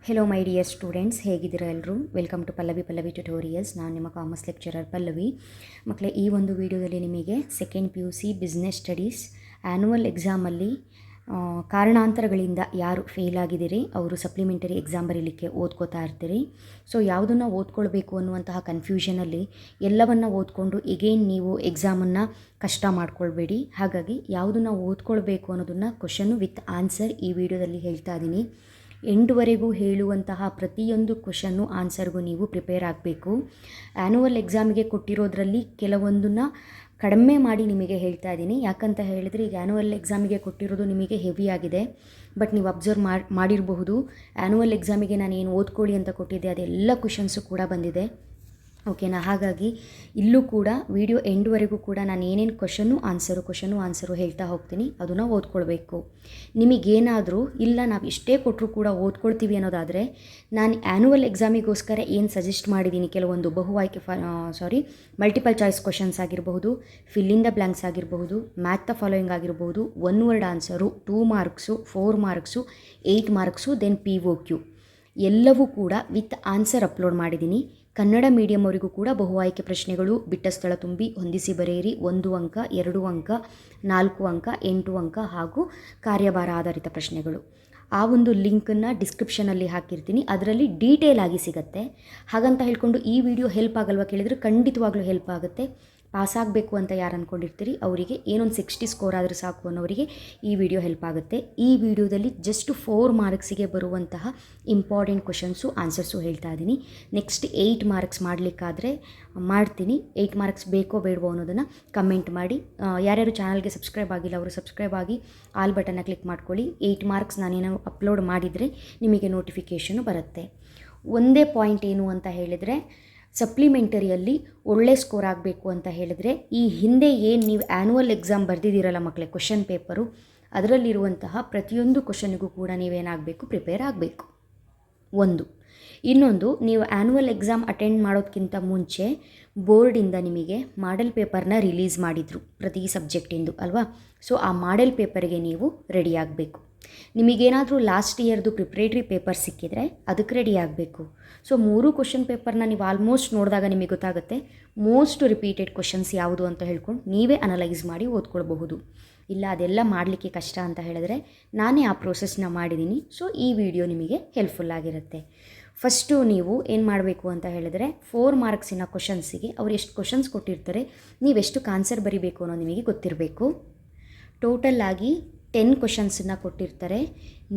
Hello my dear students, ಹೇಗಿದ್ದೀರಾ ಎಲ್ಲರೂ? Welcome to Pallavi tutorials. ನಾನು ನಿಮ್ಮ ಕಾಮರ್ಸ್ ಲೆಕ್ಚರರ್ ಪಲ್ಲವಿ. ಮಕ್ಕಳೇ, ಈ ಒಂದು ವಿಡಿಯೋದಲ್ಲಿ ನಿಮಗೆ second PUC business studies annual ಎಕ್ಸಾಮಲ್ಲಿ ಕಾರಣಾಂತರಗಳಿಂದ ಯಾರು ಫೇಲ್ ಆಗಿದ್ದೀರಿ ಅವರು ಸಪ್ಲಿಮೆಂಟರಿ ಎಕ್ಸಾಮ್ ಬರೀಲಿಕ್ಕೆ ಓದ್ಕೋತಾ ಇರ್ತೀರಿ. ಸೊ ಯಾವುದನ್ನು ಓದ್ಕೊಳ್ಬೇಕು ಅನ್ನುವಂತಹ ಕನ್ಫ್ಯೂಷನಲ್ಲಿ ಎಲ್ಲವನ್ನು ಓದ್ಕೊಂಡು ಎಗೇನ್ ನೀವು ಎಕ್ಸಾಮನ್ನು ಕಷ್ಟ ಮಾಡ್ಕೊಳ್ಬೇಡಿ. ಹಾಗಾಗಿ ಯಾವುದನ್ನು ಓದ್ಕೊಳ್ಬೇಕು ಅನ್ನೋದನ್ನು ಕ್ವಶನ್ನು ವಿತ್ ಆನ್ಸರ್ ಈ ವಿಡಿಯೋದಲ್ಲಿ ಹೇಳ್ತಾ ಇದ್ದೀನಿ. ಎಂಡ್ವರೆಗೂ ಹೇಳುವಂತಹ ಪ್ರತಿಯೊಂದು ಕ್ವಶನ್ನು ಆನ್ಸರ್ಗೂ ನೀವು ಪ್ರಿಪೇರ್ ಆಗಬೇಕು. ಆ್ಯನ್ಯುವಲ್ ಎಕ್ಸಾಮಿಗೆ ಕೊಟ್ಟಿರೋದ್ರಲ್ಲಿ ಕೆಲವೊಂದನ್ನು ಕಡಿಮೆ ಮಾಡಿ ನಿಮಗೆ ಹೇಳ್ತಾ ಇದ್ದೀನಿ. ಯಾಕಂತ ಹೇಳಿದರೆ ಈಗ ಆ್ಯನ್ಯುವಲ್ ಎಕ್ಸಾಮಿಗೆ ಕೊಟ್ಟಿರೋದು ನಿಮಗೆ ಹೆವಿ ಆಗಿದೆ. ಬಟ್ ನೀವು ಅಬ್ಸರ್ವ್ ಮಾಡಿರಬಹುದು, ಆ್ಯನ್ಯುವಲ್ ಎಕ್ಸಾಮಿಗೆ ನಾನು ಏನು ಓದ್ಕೊಳ್ಳಿ ಅಂತ ಕೊಟ್ಟಿದ್ದೆ ಅದೆಲ್ಲ ಕ್ವಶನ್ಸು ಕೂಡ ಬಂದಿದೆ. ಓಕೆನಾ? ಹಾಗಾಗಿ ಇಲ್ಲೂ ಕೂಡ ವಿಡಿಯೋ ಎಂಡ್ವರೆಗೂ ಕೂಡ ನಾನು ಏನೇನು ಕ್ವಶನ್ನು ಆನ್ಸರು ಹೇಳ್ತಾ ಹೋಗ್ತೀನಿ, ಅದನ್ನು ಓದ್ಕೊಳ್ಬೇಕು. ನಿಮಗೇನಾದರೂ ಇಲ್ಲ ನಾವು ಇಷ್ಟೇ ಕೊಟ್ಟರು ಕೂಡ ಓದ್ಕೊಳ್ತೀವಿ ಅನ್ನೋದಾದರೆ ನಾನು ಆ್ಯನ್ಯುವಲ್ ಎಕ್ಸಾಮಿಗೋಸ್ಕರ ಏನು ಸಜೆಸ್ಟ್ ಮಾಡಿದ್ದೀನಿ, ಕೆಲವೊಂದು ಮಲ್ಟಿಪಲ್ ಚಾಯ್ಸ್ ಕ್ವಶನ್ಸ್ ಆಗಿರಬಹುದು, ಫಿಲ್ ಇನ್ ದ ಬ್ಲ್ಯಾಂಕ್ಸ್ ಆಗಿರಬಹುದು, ಮ್ಯಾಥ್ ದ ಫಾಲೋಯಿಂಗ್ ಆಗಿರಬಹುದು, 1 word answer, 2 marks, 4 marks, 8 marks, then POQ ಎಲ್ಲವೂ ಕೂಡ ವಿತ್ ಆನ್ಸರ್ ಅಪ್ಲೋಡ್ ಮಾಡಿದ್ದೀನಿ. ಕನ್ನಡ ಮೀಡಿಯಂ ಅವರಿಗೂ ಕೂಡ ಬಹು ಆಯ್ಕೆ ಪ್ರಶ್ನೆಗಳು, ಬಿಟ್ಟ ಸ್ಥಳ ತುಂಬಿ ಹೊಂದಿಸಿ ಬರೆಯಿರಿ, 1 ಅಂಕ, 2 ಅಂಕ, 4 ಅಂಕ, 8 ಅಂಕ ಹಾಗೂ ಕಾರ್ಯಭಾರ ಆಧಾರಿತ ಪ್ರಶ್ನೆಗಳು. ಆ ಒಂದು ಲಿಂಕನ್ನು ಡಿಸ್ಕ್ರಿಪ್ಷನಲ್ಲಿ ಹಾಕಿರ್ತೀನಿ, ಅದರಲ್ಲಿ ಡೀಟೇಲ್ ಆಗಿ ಸಿಗುತ್ತೆ. ಹಾಗಂತ ಹೇಳ್ಕೊಂಡು ಈ ವಿಡಿಯೋ ಹೆಲ್ಪ್ ಆಗಲ್ವಾ ಕೇಳಿದರೆ ಖಂಡಿತವಾಗ್ಲೂ ಹೆಲ್ಪ್ ಆಗುತ್ತೆ. ಪಾಸ್ ಆಗಬೇಕು ಅಂತ ಯಾರು ಅಂದ್ಕೊಂಡಿರ್ತೀರಿ ಅವರಿಗೆ ಏನೊಂದು 60 ಸ್ಕೋರ್ ಆದರೂ ಸಾಕು ಅನ್ನೋರಿಗೆ ಈ ವಿಡಿಯೋ ಹೆಲ್ಪ್ ಆಗುತ್ತೆ. ಈ ವಿಡಿಯೋದಲ್ಲಿ ಜಸ್ಟ್ 4 ಮಾರ್ಕ್ಸಿಗೆ ಬರುವಂತಹ ಇಂಪಾರ್ಟೆಂಟ್ ಕ್ವಶನ್ಸು ಆನ್ಸರ್ಸು ಹೇಳ್ತಾ ಇದ್ದೀನಿ. ನೆಕ್ಸ್ಟ್ 8 ಮಾರ್ಕ್ಸ್ ಮಾಡಲಿಕ್ಕಾದರೆ ಮಾಡ್ತೀನಿ. 8 ಮಾರ್ಕ್ಸ್ ಬೇಕೋ ಬೇಡವೋ ಅನ್ನೋದನ್ನು ಕಮೆಂಟ್ ಮಾಡಿ. ಯಾರ್ಯಾರು ಚಾನಲ್ಗೆ ಸಬ್ಸ್ಕ್ರೈಬ್ ಆಗಿಲ್ಲ ಅವರು ಸಬ್ಸ್ಕ್ರೈಬ್ ಆಗಿ ಆಲ್ ಬಟನ್ನ ಕ್ಲಿಕ್ ಮಾಡ್ಕೊಳ್ಳಿ. 8 ಮಾರ್ಕ್ಸ್ ನಾನೇನೋ ಅಪ್ಲೋಡ್ ಮಾಡಿದರೆ ನಿಮಗೆ ನೋಟಿಫಿಕೇಷನು ಬರುತ್ತೆ. ಒಂದೇ ಪಾಯಿಂಟ್ ಏನು ಅಂತ ಹೇಳಿದರೆ, ಸಪ್ಲಿಮೆಂಟರಿಯಲ್ಲಿ ಒಳ್ಳೆ ಸ್ಕೋರ್ ಆಗಬೇಕು ಅಂತ ಹೇಳಿದ್ರೆ ಈ ಹಿಂದೆ ಏನು ನೀವು ಆ್ಯನ್ಯುವಲ್ ಎಕ್ಸಾಮ್ ಬರೆದಿದ್ದೀರಲ್ಲ ಮಕ್ಕಳೇ, ಕ್ವಶನ್ ಪೇಪರು, ಅದರಲ್ಲಿರುವಂತಹ ಪ್ರತಿಯೊಂದು ಕ್ವಶನ್ನಿಗೂ ಕೂಡ ನೀವೇನಾಗಬೇಕು, ಪ್ರಿಪೇರ್ ಆಗಬೇಕು. ಇನ್ನೊಂದು, ನೀವು ಆ್ಯನ್ಯುವಲ್ ಎಕ್ಸಾಮ್ ಅಟೆಂಡ್ ಮಾಡೋದಕ್ಕಿಂತ ಮುಂಚೆ ಬೋರ್ಡಿಂದ ನಿಮಗೆ ಮಾಡೆಲ್ ಪೇಪರ್ನ ರಿಲೀಸ್ ಮಾಡಿದರು ಪ್ರತಿ ಸಬ್ಜೆಕ್ಟಿಂದು ಅಲ್ವಾ. ಸೊ ಆ ಮಾಡೆಲ್ ಪೇಪರ್ಗೆ ನೀವು ರೆಡಿ ಆಗಬೇಕು. ನಿಮಗೇನಾದರೂ ಲಾಸ್ಟ್ ಇಯರ್ದು ಪ್ರಿಪ್ರೇಟ್ರಿ ಪೇಪರ್ ಸಿಕ್ಕಿದರೆ ಅದಕ್ಕೆ ರೆಡಿ ಆಗಬೇಕು. ಸೊ 3 ಕ್ವಶನ್ ಪೇಪರ್ನ ನೀವು ಆಲ್ಮೋಸ್ಟ್ ನೋಡಿದಾಗ ನಿಮಗೆ ಗೊತ್ತಾಗುತ್ತೆ ಮೋಸ್ಟ್ ರಿಪೀಟೆಡ್ ಕ್ವಶನ್ಸ್ ಯಾವುದು ಅಂತ ಹೇಳ್ಕೊಂಡು ನೀವೇ ಅನಲೈಸ್ ಮಾಡಿ ಓದ್ಕೊಳ್ಬಹುದು. ಇಲ್ಲ ಅದೆಲ್ಲ ಮಾಡಲಿಕ್ಕೆ ಕಷ್ಟ ಅಂತ ಹೇಳಿದ್ರೆ ನಾನೇ ಆ ಪ್ರೋಸೆಸ್ನ ಮಾಡಿದ್ದೀನಿ. ಸೊ ಈ ವಿಡಿಯೋ ನಿಮಗೆ ಹೆಲ್ಪ್ಫುಲ್ ಆಗಿರುತ್ತೆ. ಫಸ್ಟು ನೀವು ಏನು ಮಾಡಬೇಕು ಅಂತ ಹೇಳಿದ್ರೆ 4 ಮಾರ್ಕ್ಸಿನ ಕ್ವಶನ್ಸಿಗೆ ಅವ್ರು ಎಷ್ಟು ಕ್ವಶನ್ಸ್ ಕೊಟ್ಟಿರ್ತಾರೆ, ನೀವೆಷ್ಟು ಆನ್ಸರ್ ಬರೀಬೇಕು ಅನ್ನೋ ನಿಮಗೆ ಗೊತ್ತಿರಬೇಕು. ಟೋಟಲ್ಲಾಗಿ 10 ಕ್ವಶನ್ಸನ್ನು ಕೊಟ್ಟಿರ್ತಾರೆ.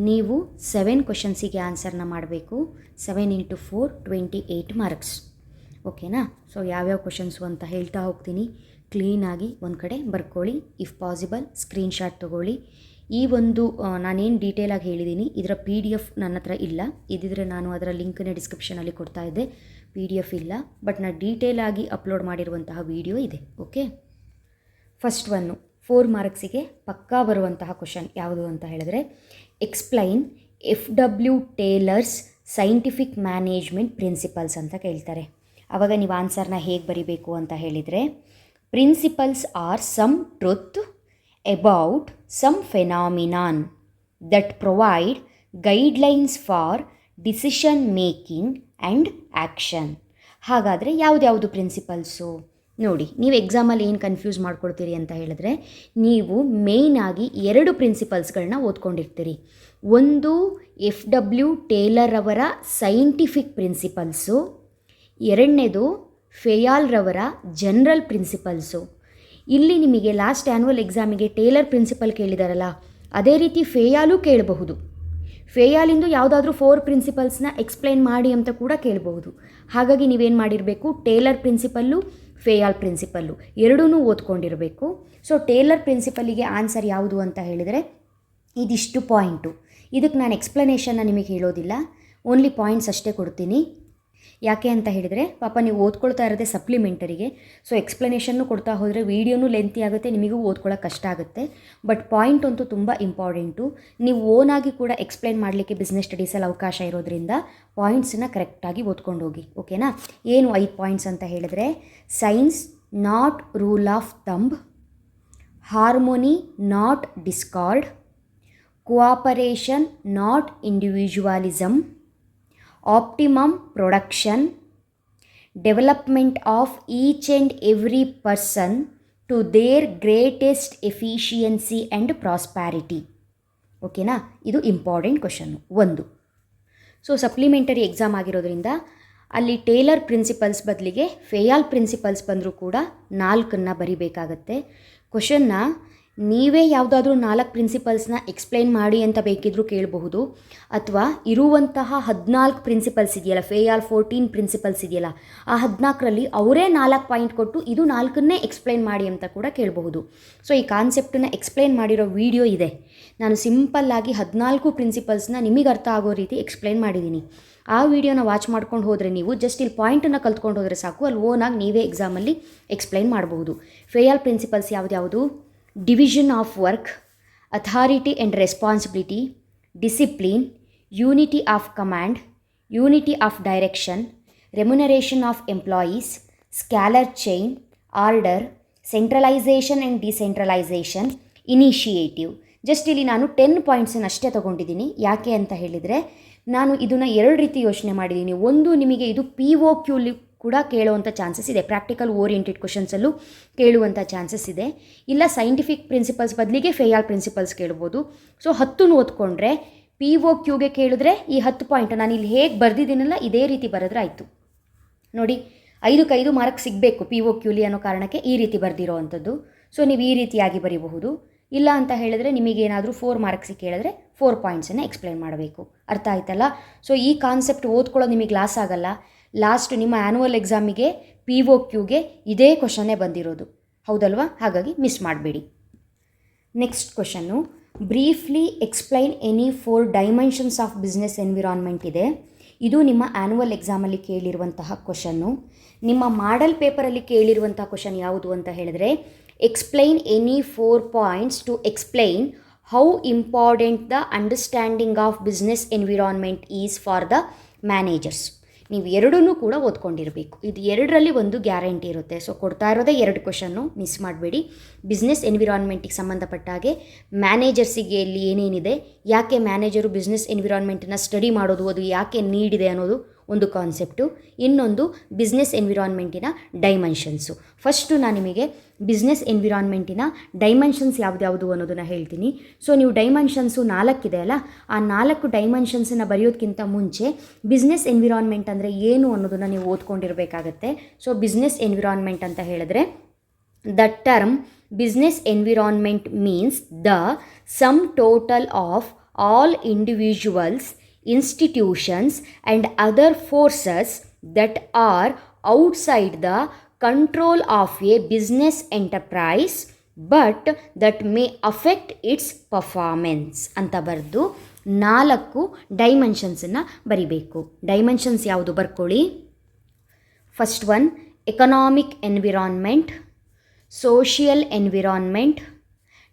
ನೀವು 7 ಕ್ವಶನ್ಸಿಗೆ ಆನ್ಸರ್ನ ಮಾಡಬೇಕು. 7 × 4 28 ಮಾರ್ಕ್ಸ್. ಓಕೆನಾ? ಸೊ ಯಾವ್ಯಾವ ಕ್ವಶನ್ಸು ಅಂತ ಹೇಳ್ತಾ ಹೋಗ್ತೀನಿ. ಕ್ಲೀನಾಗಿ ಒಂದು ಕಡೆ ಬರ್ಕೊಳ್ಳಿ. ಇಫ್ ಪಾಸಿಬಲ್ ಸ್ಕ್ರೀನ್ಶಾಟ್ ತೊಗೊಳ್ಳಿ. ಈ ಒಂದು ನಾನೇನು ಡೀಟೇಲಾಗಿ ಹೇಳಿದ್ದೀನಿ ಇದರ PDF ನನ್ನ ಹತ್ರ ಇಲ್ಲ. ಇದ್ದಿದ್ರೆ ನಾನು ಅದರ ಲಿಂಕನ್ನೇ ಡಿಸ್ಕ್ರಿಪ್ಷನಲ್ಲಿ ಕೊಡ್ತಾ ಇದ್ದೆ. PDF ಇಲ್ಲ, ಬಟ್ ನಾನು ಡೀಟೇಲಾಗಿ ಅಪ್ಲೋಡ್ ಮಾಡಿರುವಂತಹ ವಿಡಿಯೋ ಇದೆ. ಓಕೆ, ಫಸ್ಟ್ 4 ಮಾರ್ಕ್ಸಿಗೆ ಪಕ್ಕಾ ಬರುವಂತಹ ಕ್ವಶನ್ ಯಾವುದು ಅಂತ ಹೇಳಿದ್ರೆ, explain FW Taylor's scientific management principles ಅಂತ ಕೇಳ್ತಾರೆ. ಆವಾಗ ನೀವು ಆನ್ಸರ್ನ ಹೇಗೆ ಬರಿಬೇಕು ಅಂತ ಹೇಳಿದರೆ, principles are some truth about some phenomenon that provide guidelines for decision making and action. ಹಾಗಾದರೆ ಯಾವುದ್ಯಾವುದು ಪ್ರಿನ್ಸಿಪಲ್ಸು ನೋಡಿ. ನೀವು ಎಕ್ಸಾಮಲ್ಲಿ ಏನು ಕನ್ಫ್ಯೂಸ್ ಮಾಡ್ಕೊಳ್ತೀರಿ ಅಂತ ಹೇಳಿದ್ರೆ, ನೀವು ಮೇಯ್ನಾಗಿ 2 ಪ್ರಿನ್ಸಿಪಲ್ಸ್ಗಳನ್ನ ಓದ್ಕೊಂಡಿರ್ತೀರಿ. ಒಂದು FW ಟೇಲರ್ ಅವರ ಸೈಂಟಿಫಿಕ್ ಪ್ರಿನ್ಸಿಪಲ್ಸು, ಎರಡನೇದು ಫೆಯಾಲ್ರವರ ಜನರಲ್ ಪ್ರಿನ್ಸಿಪಲ್ಸು. ಇಲ್ಲಿ ನಿಮಗೆ ಲಾಸ್ಟ್ ಆ್ಯನ್ಯುವಲ್ ಎಕ್ಸಾಮಿಗೆ ಟೇಲರ್ ಪ್ರಿನ್ಸಿಪಲ್ ಕೇಳಿದಾರಲ್ಲ, ಅದೇ ರೀತಿ ಫೆಯಾಲು ಕೇಳಬಹುದು. ಫೆಯಾಲಿಂದು ಯಾವುದಾದ್ರೂ 4 ಪ್ರಿನ್ಸಿಪಲ್ಸ್ನ ಎಕ್ಸ್ಪ್ಲೈನ್ ಮಾಡಿ ಅಂತ ಕೂಡ ಕೇಳಬಹುದು. ಹಾಗಾಗಿ ನೀವೇನು ಮಾಡಿರಬೇಕು, ಟೇಲರ್ ಪ್ರಿನ್ಸಿಪಲ್ಲು, ಫೆಯಾಲ್ ಪ್ರಿನ್ಸಿಪಲ್ಲು ಎರಡೂ ಓದ್ಕೊಂಡಿರಬೇಕು. ಸೊ ಟೇಲರ್ ಪ್ರಿನ್ಸಿಪಲ್ಲಿಗೆ ಆನ್ಸರ್ ಯಾವುದು ಅಂತ ಹೇಳಿದರೆ ಇದಿಷ್ಟು ಪಾಯಿಂಟು. ಇದಕ್ಕೆ ನಾನು ಎಕ್ಸ್ಪ್ಲನೇಷನ್ನ ನಿಮಗೆ ಹೇಳೋದಿಲ್ಲ, ಓನ್ಲಿ ಪಾಯಿಂಟ್ಸ್ ಅಷ್ಟೇ ಕೊಡ್ತೀನಿ. ಯಾಕೆ ಅಂತ ಹೇಳಿದರೆ ಪಾಪ ನೀವು ಓದ್ಕೊಳ್ತಾ ಇರೋದೇ ಸಪ್ಲಿಮೆಂಟರಿಗೆ. ಸೊ ಎಕ್ಸ್ಪ್ಲನೇಷನ್ನು ಕೊಡ್ತಾ ಹೋದರೆ ವೀಡಿಯೋನೂ ಲೆಂತಿ ಆಗುತ್ತೆ, ನಿಮಗೂ ಓದ್ಕೊಳ್ಳೋಕೆ ಕಷ್ಟ ಆಗುತ್ತೆ. ಬಟ್ ಪಾಯಿಂಟ್ ಅಂತೂ ತುಂಬ ಇಂಪಾರ್ಟೆಂಟು. ನೀವು ಓನಾಗಿ ಕೂಡ ಎಕ್ಸ್ಪ್ಲೈನ್ ಮಾಡಲಿಕ್ಕೆ ಬಿಸ್ನೆಸ್ ಸ್ಟಡೀಸಲ್ಲಿ ಅವಕಾಶ ಇರೋದ್ರಿಂದ ಪಾಯಿಂಟ್ಸನ್ನು ಕರೆಕ್ಟಾಗಿ ಓದ್ಕೊಂಡು ಹೋಗಿ. ಓಕೆನಾ? ಏನು 5 ಪಾಯಿಂಟ್ಸ್ ಅಂತ ಹೇಳಿದರೆ, science not rule of thumb, harmony not discord, cooperation not individualism, optimum production, development of each and every person to their greatest efficiency and prosperity. ಓಕೆನಾ, ಇದು ಇಂಪಾರ್ಟೆಂಟ್ ಕ್ವಶನ್ನು ಒಂದು. ಸೊ ಸಪ್ಲಿಮೆಂಟರಿ ಎಕ್ಸಾಮ್ ಆಗಿರೋದ್ರಿಂದ ಅಲ್ಲಿ Taylor principles ಬದಲಿಗೆ ಫೇಯಾಲ್ principles ಬಂದರೂ ಕೂಡ 4 ಬರಿಬೇಕಾಗತ್ತೆ. ಕ್ವಶನ್ನ ನೀವೇ ಯಾವುದಾದ್ರೂ 4 ಪ್ರಿನ್ಸಿಪಲ್ಸ್ನ ಎಕ್ಸ್ಪ್ಲೈನ್ ಮಾಡಿ ಅಂತ ಬೇಕಿದ್ದರೂ ಕೇಳಬಹುದು, ಅಥವಾ ಇರುವಂತಹ 14 ಪ್ರಿನ್ಸಿಪಲ್ಸ್ ಇದೆಯಲ್ಲ, ಫೇಯಾಲ್ 14 ಪ್ರಿನ್ಸಿಪಲ್ಸ್ ಇದೆಯಲ್ಲ, ಆ 14ರಲ್ಲಿ ಅವರೇ 4 ಪಾಯಿಂಟ್ ಕೊಟ್ಟು ಇದು 4ನ್ನೇ ಎಕ್ಸ್ಪ್ಲೈನ್ ಮಾಡಿ ಅಂತ ಕೂಡ ಕೇಳಬಹುದು. ಸೊ ಈ ಕಾನ್ಸೆಪ್ಟನ್ನು ಎಕ್ಸ್ಪ್ಲೈನ್ ಮಾಡಿರೋ ವಿಡಿಯೋ ಇದೆ. ನಾನು ಸಿಂಪಲ್ಲಾಗಿ 14 ಪ್ರಿನ್ಸಿಪಲ್ಸ್ನ ನಿಮಗೆ ಅರ್ಥ ಆಗೋ ರೀತಿ ಎಕ್ಸ್ಪ್ಲೈನ್ ಮಾಡಿದ್ದೀನಿ. ಆ ವಿಡಿಯೋನ ವಾಚ್ ಮಾಡ್ಕೊಂಡು ಹೋದರೆ ನೀವು ಜಸ್ಟ್ ಇಲ್ಲಿ ಪಾಯಿಂಟನ್ನು ಕಲ್ತ್ಕೊಂಡು ಹೋದರೆ ಸಾಕು, ಅಲ್ಲಿ ಓನಾಗಿ ನೀವೇ ಎಕ್ಸಾಮಲ್ಲಿ ಎಕ್ಸ್ಪ್ಲೈನ್ ಮಾಡಬಹುದು. ಫೇಯಾಲ್ ಪ್ರಿನ್ಸಿಪಲ್ಸ್ ಯಾವ್ದು? Division of work, authority and responsibility, discipline, unity of command, unity of direction, remuneration of employees, scalar chain, order, centralisation and decentralisation, initiative. Just ಇಲ್ಲಿ ನಾನು 10 ಪಾಯಿಂಟ್ಸನ್ನು ಅಷ್ಟೇ ತೊಗೊಂಡಿದ್ದೀನಿ. ಯಾಕೆ ಅಂತ ಹೇಳಿದರೆ ನಾನು ಇದನ್ನು 2 ರೀತಿ ಯೋಚನೆ ಮಾಡಿದ್ದೀನಿ. ಒಂದು, ನಿಮಗೆ ಇದು POQಲಿ ಕೂಡ ಕೇಳುವಂಥ ಚಾನ್ಸಸ್ ಇದೆ, ಪ್ರಾಕ್ಟಿಕಲ್ ಓರಿಯೆಂಟೆಡ್ ಕ್ವಶನ್ಸಲ್ಲೂ ಕೇಳುವಂಥ ಚಾನ್ಸಸ್ ಇದೆ. ಇಲ್ಲ ಸೈಂಟಿಫಿಕ್ ಪ್ರಿನ್ಸಿಪಲ್ಸ್ ಬದಲಿಗೆ ಫೇಯಾಲ್ ಪ್ರಿನ್ಸಿಪಲ್ಸ್ ಕೇಳ್ಬೋದು. ಸೊ 10 ಓದ್ಕೊಂಡ್ರೆ POQಗೆ ಕೇಳಿದ್ರೆ ಈ 10 ಪಾಯಿಂಟ್ ನಾನು ಇಲ್ಲಿ ಹೇಗೆ ಬರೆದಿದ್ದೀನಲ್ಲ ಇದೇ ರೀತಿ ಬರೆದ್ರೆ ಆಯಿತು. ನೋಡಿ, 5 ಮಾರ್ಕ್ ಸಿಗಬೇಕು POQಲಿ ಅನ್ನೋ ಕಾರಣಕ್ಕೆ ಈ ರೀತಿ ಬರೆದಿರೋ ಅಂಥದ್ದು. ಸೊ ನೀವು ಈ ರೀತಿಯಾಗಿ ಬರೀಬಹುದು. ಇಲ್ಲ ಅಂತ ಹೇಳಿದ್ರೆ ನಿಮಗೇನಾದರೂ 4 ಮಾರ್ಕ್ಸ್ ಕೇಳಿದ್ರೆ 4 ಪಾಯಿಂಟ್ಸನ್ನು ಎಕ್ಸ್ಪ್ಲೈನ್ ಮಾಡಬೇಕು. ಅರ್ಥ ಆಯ್ತಲ್ಲ? ಸೊ ಈ ಕಾನ್ಸೆಪ್ಟ್ ಓದ್ಕೊಳ್ಳೋದು ನಿಮಗೆ ಲಾಸ್ ಆಗಲ್ಲ. ಲಾಸ್ಟ್ ನಿಮ್ಮ ಆ್ಯನ್ಯುವಲ್ ಎಕ್ಸಾಮಿಗೆ POQಗೆ ಇದೇ ಕ್ವಶನ್ನೇ ಬಂದಿರೋದು, ಹೌದಲ್ವಾ? ಹಾಗಾಗಿ ಮಿಸ್ ಮಾಡಬೇಡಿ. Next question, briefly explain any 4 dimensions of business environment ಇದೆ. ಇದು ನಿಮ್ಮ ಆ್ಯನ್ಯುವಲ್ ಎಕ್ಸಾಮಲ್ಲಿ ಕೇಳಿರುವಂತಹ ಕ್ವಶನ್ನು. ನಿಮ್ಮ ಮಾಡೆಲ್ ಪೇಪರಲ್ಲಿ ಕೇಳಿರುವಂಥ ಕ್ವಶನ್ ಯಾವುದು ಅಂತ ಹೇಳಿದ್ರೆ, explain any 4 points to explain how important the understanding of business environment is for the managers. ನೀವು ಎರಡನ್ನೂ ಕೂಡ ಓದ್ಕೊಂಡಿರಬೇಕು. ಇದು 2ರಲ್ಲಿ ಒಂದು ಗ್ಯಾರಂಟಿ ಇರುತ್ತೆ. ಸೊ ಕೊಡ್ತಾ ಇರೋದೇ 2 ಕ್ವಶನ್ನು, ಮಿಸ್ ಮಾಡಬೇಡಿ. ಬಿಸ್ನೆಸ್ ಎನ್ವಿರಾನ್ಮೆಂಟಿಗೆ ಸಂಬಂಧಪಟ್ಟ ಹಾಗೆ ಮ್ಯಾನೇಜರ್ಸಿಗೆ ಇಲ್ಲಿ ಏನೇನಿದೆ, ಯಾಕೆ ಮ್ಯಾನೇಜರು ಬಿಸ್ನೆಸ್ ಎನ್ವಿರಾನ್ಮೆಂಟನ್ನು ಸ್ಟಡಿ ಮಾಡೋದು, ಅದು ಯಾಕೆ ನೀಡಿದೆ ಅನ್ನೋದು ಒಂದು ಕಾನ್ಸೆಪ್ಟು. ಇನ್ನೊಂದು ಬಿಸ್ನೆಸ್ ಎನ್ವಿರಾನ್ಮೆಂಟಿನ ಡೈಮೆನ್ಷನ್ಸು. ಫಸ್ಟು ನಾನು ನಿಮಗೆ ಬಿಸ್ನೆಸ್ ಎನ್ವಿರಾನ್ಮೆಂಟಿನ ಡೈಮೆನ್ಷನ್ಸ್ ಯಾವ್ದು ಅನ್ನೋದನ್ನು ಹೇಳ್ತೀನಿ. ಸೊ ನೀವು ಡೈಮೆನ್ಷನ್ಸು 4 ಇದೆ ಅಲ್ಲ, ಆ 4 ಡೈಮೆನ್ಷನ್ಸನ್ನು ಬರೆಯೋದಕ್ಕಿಂತ ಮುಂಚೆ ಬಿಸ್ನೆಸ್ ಎನ್ವಿರಾನ್ಮೆಂಟ್ ಅಂದರೆ ಏನು ಅನ್ನೋದನ್ನು ನೀವು ಓದ್ಕೊಂಡಿರಬೇಕಾಗತ್ತೆ. ಸೊ ಬಿಸ್ನೆಸ್ ಎನ್ವಿರಾನ್ಮೆಂಟ್ ಅಂತ ಹೇಳಿದ್ರೆ, the term business environment means the sum total of all individuals, institutions and other forces that are outside the control of a business enterprise but that may affect its performance ಅಂತ ಬರೆದು 4 ಡೈಮೆನ್ಷನ್ಸನ್ನು ಬರಿಬೇಕು. Dimensions ಯಾವುದು ಬರ್ಕೊಳ್ಳಿ. First one, economic environment, social environment,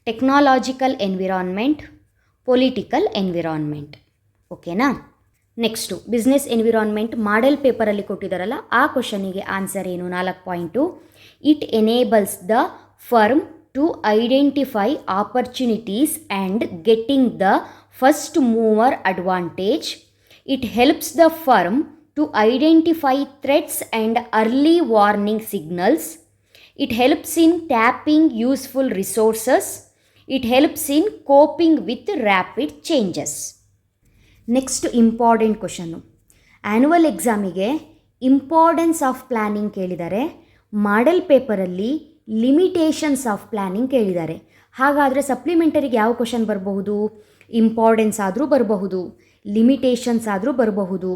technological environment, political environment. ಓಕೆನಾ? Next business environment model ಪೇಪರಲ್ಲಿ ಕೊಟ್ಟಿದ್ದಾರಲ್ಲ, ಆ ಕ್ವಶನಿಗೆ ಆನ್ಸರ್ ಏನು? 4 point. It enables the firm to identify opportunities and getting the first mover advantage. It helps the firm to identify threats and early warning signals. It helps in tapping useful resources. It helps in coping with rapid changes. Next important question, annual ಎಕ್ಸಾಮಿಗೆ importance of planning ಕೇಳಿದ್ದಾರೆ, model ಪೇಪರಲ್ಲಿ limitations of planning ಕೇಳಿದ್ದಾರೆ. ಹಾಗಾದರೆ ಸಪ್ಲಿಮೆಂಟರಿಗೆ ಯಾವ question ಬರಬಹುದು? Importance ಆದರೂ ಬರಬಹುದು, limitations ಆದರೂ ಬರಬಹುದು,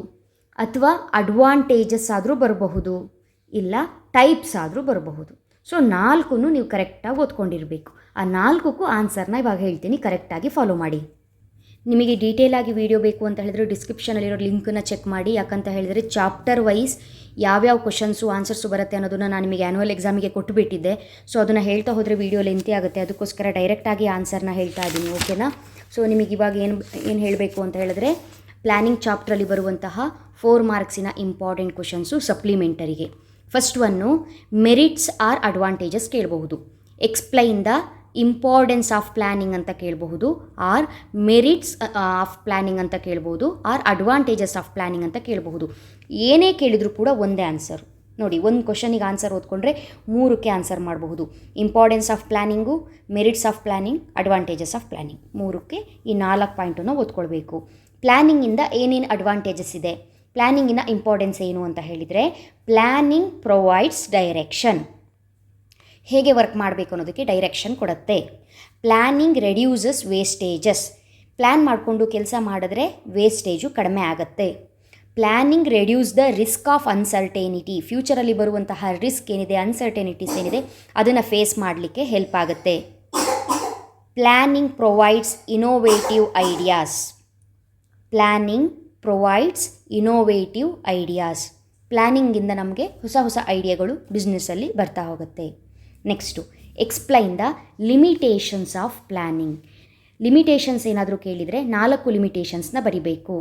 ಅಥವಾ ಅಡ್ವಾಂಟೇಜಸ್ ಆದರೂ ಬರಬಹುದು, ಇಲ್ಲ ಟೈಪ್ಸ್ ಆದರೂ ಬರಬಹುದು. ಸೊ 4 ನೀವು ಕರೆಕ್ಟಾಗಿ ಓದ್ಕೊಂಡಿರಬೇಕು. ಆ 4ಕ್ಕೂ ಆನ್ಸರ್ನ ಇವಾಗ ಹೇಳ್ತೀನಿ, ಕರೆಕ್ಟಾಗಿ ಫಾಲೋ ಮಾಡಿ. ನಿಮಗೆ ಡೀಟೇಲಾಗಿ ವಿಡಿಯೋ ಬೇಕು ಅಂತ ಹೇಳಿದರೆ ಡಿಸ್ಕ್ರಿಪ್ಷನಲ್ಲಿರೋ ಲಿಂಕನ್ನು ಚೆಕ್ ಮಾಡಿ. ಯಾಕಂತ ಹೇಳಿದರೆ ಚಾಪ್ಟರ್ ವೈಸ್ ಯಾವ್ಯಾವ ಕ್ವಶನ್ಸು ಆನ್ಸರ್ಸು ಬರುತ್ತೆ ಅನ್ನೋದನ್ನು ನಾನು ನಿಮಗೆ ಆ್ಯನ್ಯುವಲ್ ಎಕ್ಸಾಮಿಗೆ ಕೊಟ್ಟುಬಿಟ್ಟಿದ್ದೆ. ಸೊ ಅದನ್ನು ಹೇಳ್ತಾ ಹೋದರೆ ವಿಡಿಯೋ ಲೆಂತಿ ಆಗುತ್ತೆ, ಅದಕ್ಕೋಸ್ಕರ ಡೈರೆಕ್ಟಾಗಿ ಆನ್ಸರ್ನ ಹೇಳ್ತಾ ಇದ್ದೀನಿ. ಓಕೆನಾ? ಸೊ ನಿಮಗೆ ಇವಾಗ ಏನು ಹೇಳಬೇಕು ಅಂತ ಹೇಳಿದ್ರೆ, ಪ್ಲ್ಯಾನಿಂಗ್ ಚಾಪ್ಟ್ರಲ್ಲಿ ಬರುವಂತಹ 4 ಮಾರ್ಕ್ಸಿನ ಇಂಪಾರ್ಟೆಂಟ್ ಕ್ವಶನ್ಸು ಸಪ್ಲಿಮೆಂಟರಿಗೆ. First one merits or advantages ಕೇಳಬಹುದು. Explain the importance of planning ಅಂತ ಕೇಳಬಹುದು, ಆರ್ ಮೆರಿಟ್ಸ್ ಆಫ್ ಪ್ಲ್ಯಾನಿಂಗ್ ಅಂತ ಕೇಳ್ಬೋದು, ಆರ್ ಅಡ್ವಾಂಟೇಜಸ್ ಆಫ್ ಪ್ಲ್ಯಾನಿಂಗ್ ಅಂತ ಕೇಳಬಹುದು. ಏನೇ ಕೇಳಿದರೂ ಕೂಡ ಒಂದೇ ಆನ್ಸರ್. ನೋಡಿ, ಒಂದು ಕ್ವಶನಿಗೆ ಆನ್ಸರ್ ಓದ್ಕೊಂಡ್ರೆ 3ಕ್ಕೆ ಆನ್ಸರ್ ಮಾಡಬಹುದು. Importance of planning, merits of planning, advantages of planning, 3ಕ್ಕೆ ಈ 4 ಪಾಯಿಂಟನ್ನು ಓದ್ಕೊಳ್ಬೇಕು. ಪ್ಲ್ಯಾನಿಂಗಿಂದ ಏನೇನು ಅಡ್ವಾಂಟೇಜಸ್ ಇದೆ, ಪ್ಲ್ಯಾನಿಂಗಿನ ಇಂಪಾರ್ಟೆನ್ಸ್ ಏನು ಅಂತ ಹೇಳಿದರೆ, ಪ್ಲ್ಯಾನಿಂಗ್ ಪ್ರೊವೈಡ್ಸ್ ಡೈರೆಕ್ಷನ್. ಹೇಗೆ ವರ್ಕ್ ಮಾಡಬೇಕು ಅನ್ನೋದಕ್ಕೆ ಡೈರೆಕ್ಷನ್ ಕೊಡುತ್ತೆ. Planning reduces wastages. ಪ್ಲ್ಯಾನ್ ಮಾಡಿಕೊಂಡು ಕೆಲಸ ಮಾಡಿದ್ರೆ ವೇಸ್ಟೇಜು ಕಡಿಮೆ ಆಗುತ್ತೆ. Planning reduce the risk of uncertainty. ಫ್ಯೂಚರಲ್ಲಿ ಬರುವಂತಹ ರಿಸ್ಕ್ ಏನಿದೆ, ಅನ್ಸರ್ಟೇನಿಟೀಸ್ ಏನಿದೆ, ಅದನ್ನು ಫೇಸ್ ಮಾಡಲಿಕ್ಕೆ ಹೆಲ್ಪ್ ಆಗುತ್ತೆ. Planning provides innovative ideas. Planning provides innovative ideas. ಪ್ಲ್ಯಾನಿಂಗಿಂದ ನಮಗೆ ಹೊಸ ಹೊಸ ಐಡಿಯಾಗಳು ಬಿಸ್ನೆಸ್ಸಲ್ಲಿ ಬರ್ತಾ ಹೋಗುತ್ತೆ. Next, explain the limitations of planning. Limitations ಏನಾದರೂ ಕೇಳಿದರೆ 4 ಲಿಮಿಟೇಷನ್ಸ್ನ ಬರಿಬೇಕು.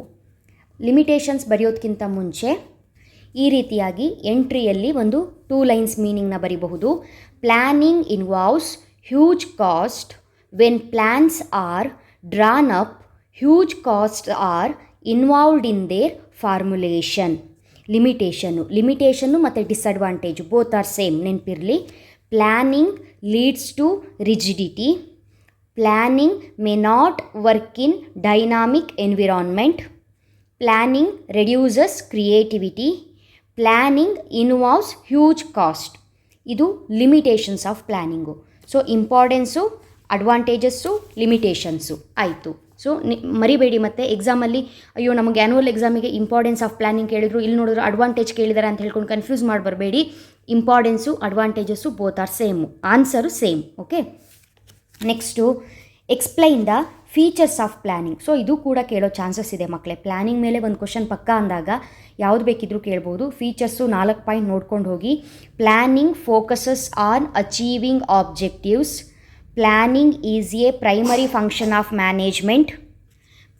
ಲಿಮಿಟೇಷನ್ಸ್ ಬರೆಯೋದಕ್ಕಿಂತ ಮುಂಚೆ ಈ ರೀತಿಯಾಗಿ ಎಂಟ್ರಿಯಲ್ಲಿ ಒಂದು 2 ಲೈನ್ಸ್ ಮೀನಿಂಗ್ನ ಬರಿಬಹುದು. Planning involves huge cost. When plans are drawn up, huge cost are involved in their formulation. Limitation ಮತ್ತು ಡಿಸಡ್ವಾಂಟೇಜು ಬೋತ್ ಆರ್ ಸೇಮ್, ನೆನಪಿರಲಿ. Planning leads to rigidity. Planning may not work in dynamic environment. Planning reduces creativity. Planning involves huge cost. ಇದು limitations of planning. So importance, advantages, limitations ಆಯಿತು. So ಮರಿಬೇಡಿ. ಮತ್ತು ಎಕ್ಸಾಮಲ್ಲಿ ಅಯ್ಯೋ ನಮಗೆ annual ಎಕ್ಸಾಮಿಗೆ importance of planning ಕೇಳಿದ್ರು, ಇಲ್ಲಿ ನೋಡಿದ್ರು ಅಡ್ವಾಂಟೇಜ್ ಕೇಳಿದ್ದಾರೆ ಅಂತ ಹೇಳ್ಕೊಂಡು ಕನ್ಫ್ಯೂಸ್ ಮಾಡಿ ಬರಬೇಡಿ. Importance, advantages both are same, answer same. Okay, next explain the features of planning. So ಇದು ಕೂಡ ಕೇಳೋ ಚಾನ್ಸಸ್ ಇದೆ ಮಕ್ಕಳೇ. ಪ್ಲ್ಯಾನಿಂಗ್ ಮೇಲೆ ಒಂದು ಕ್ವಶನ್ ಪಕ್ಕ ಅಂದಾಗ ಯಾವುದು ಬೇಕಿದ್ರೂ ಕೇಳ್ಬೋದು. ಫೀಚರ್ಸು 4 ಪಾಯಿಂಟ್ ನೋಡ್ಕೊಂಡು ಹೋಗಿ. Planning focuses on achieving objectives. Planning is a primary function of management.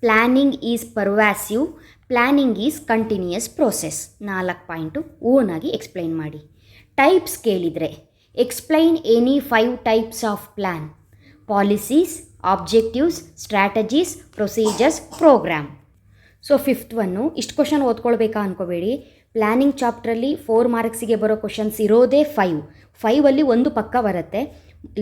Planning is pervasive. Planning is continuous process. 4 point ಓನಾಗಿ ಎಕ್ಸ್ಪ್ಲೈನ್ ಮಾಡಿ. ಟೈಪ್ಸ್ ಕೇಳಿದರೆ explain any 5 types of plan. Policies, objectives, strategies, procedures, program. So 5th one ಇಷ್ಟು question ಓದ್ಕೊಳ್ಬೇಕಾ ಅಂದ್ಕೋಬೇಡಿ. Planning ಚಾಪ್ಟ್ರಲ್ಲಿ 4 ಮಾರ್ಕ್ಸಿಗೆ ಬರೋ questions ಇರೋದೇ 5 ಒಂದು ಪಕ್ಕ ಬರುತ್ತೆ.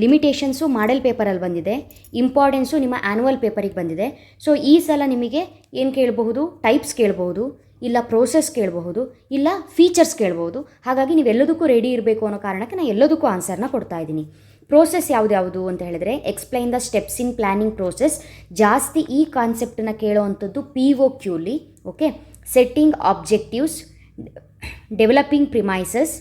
ಲಿಮಿಟೇಷನ್ಸು ಮಾಡೆಲ್ ಪೇಪರಲ್ಲಿ ಬಂದಿದೆ, ಇಂಪಾರ್ಟೆನ್ಸು ನಿಮ್ಮ ಆ್ಯನ್ಯುವಲ್ ಪೇಪರಿಗೆ ಬಂದಿದೆ. ಸೊ ಈ ಸಲ ನಿಮಗೆ ಏನು ಕೇಳಬಹುದು, ಟೈಪ್ಸ್ ಕೇಳಬಹುದು, ಇಲ್ಲ ಪ್ರೋಸೆಸ್ ಕೇಳಬಹುದು, ಇಲ್ಲ ಫೀಚರ್ಸ್ ಕೇಳಬಹುದು. ಹಾಗಾಗಿ ನೀವೆಲ್ಲದಕ್ಕೂ ರೆಡಿ ಇರಬೇಕು ಅನ್ನೋ ಕಾರಣಕ್ಕೆ ನಾನು ಎಲ್ಲದಕ್ಕೂ ಆನ್ಸರ್ನ ಕೊಡ್ತಾ ಇದ್ದೀನಿ. ಪ್ರೋಸೆಸ್ ಯಾವುದು ಅಂತ ಹೇಳಿದ್ರೆ, explain the steps in planning process. ಜಾಸ್ತಿ ಈ ಕಾನ್ಸೆಪ್ಟನ್ನು ಕೇಳೋವಂಥದ್ದು POQಲಿ. Okay, setting objectives, developing premises,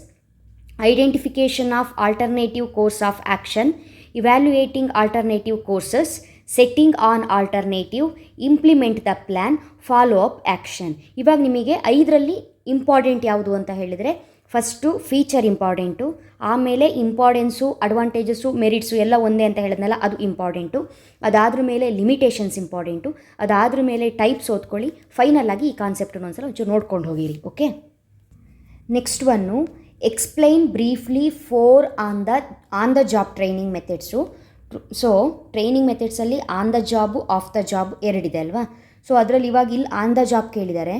identification of alternative course of action, evaluating alternative courses, setting on alternative, implement the plan, follow up action. ಇವಾಗ ನಿಮಗೆ 5ರಲ್ಲಿ ಇಂಪಾರ್ಟೆಂಟ್ ಯಾವುದು ಅಂತ ಹೇಳಿದರೆ, ಫಸ್ಟು ಫೀಚರ್ ಇಂಪಾರ್ಟೆಂಟು, ಆಮೇಲೆ ಇಂಪಾರ್ಟೆನ್ಸು, ಅಡ್ವಾಂಟೇಜಸ್ಸು, ಮೆರಿಟ್ಸು ಎಲ್ಲ ಒಂದೇ ಅಂತ ಹೇಳಿದ್ನಲ್ಲ ಅದು ಇಂಪಾರ್ಟೆಂಟು. ಅದಾದ್ರ ಮೇಲೆ ಲಿಮಿಟೇಷನ್ಸ್ ಇಂಪಾರ್ಟೆಂಟು. ಅದಾದ್ರ ಮೇಲೆ ಟೈಪ್ಸ್ ಓದ್ಕೊಳ್ಳಿ. ಫೈನಲ್ ಆಗಿ ಈ ಕಾನ್ಸೆಪ್ಟನ್ನು ಒಂದ್ಸಲ ಒಂಚೂರು ನೋಡ್ಕೊಂಡು ಹೋಗಿರಿ. Okay, next one explain briefly 4 on the job training methods. So training ಮೆಥಡ್ಸಲ್ಲಿ on the job, off the job ಎರಡಿದೆ ಅಲ್ವಾ. ಸೊ ಅದರಲ್ಲಿ ಇವಾಗ ಇಲ್ಲಿ ಆನ್ ದ ಜಾಬ್ ಕೇಳಿದ್ದಾರೆ.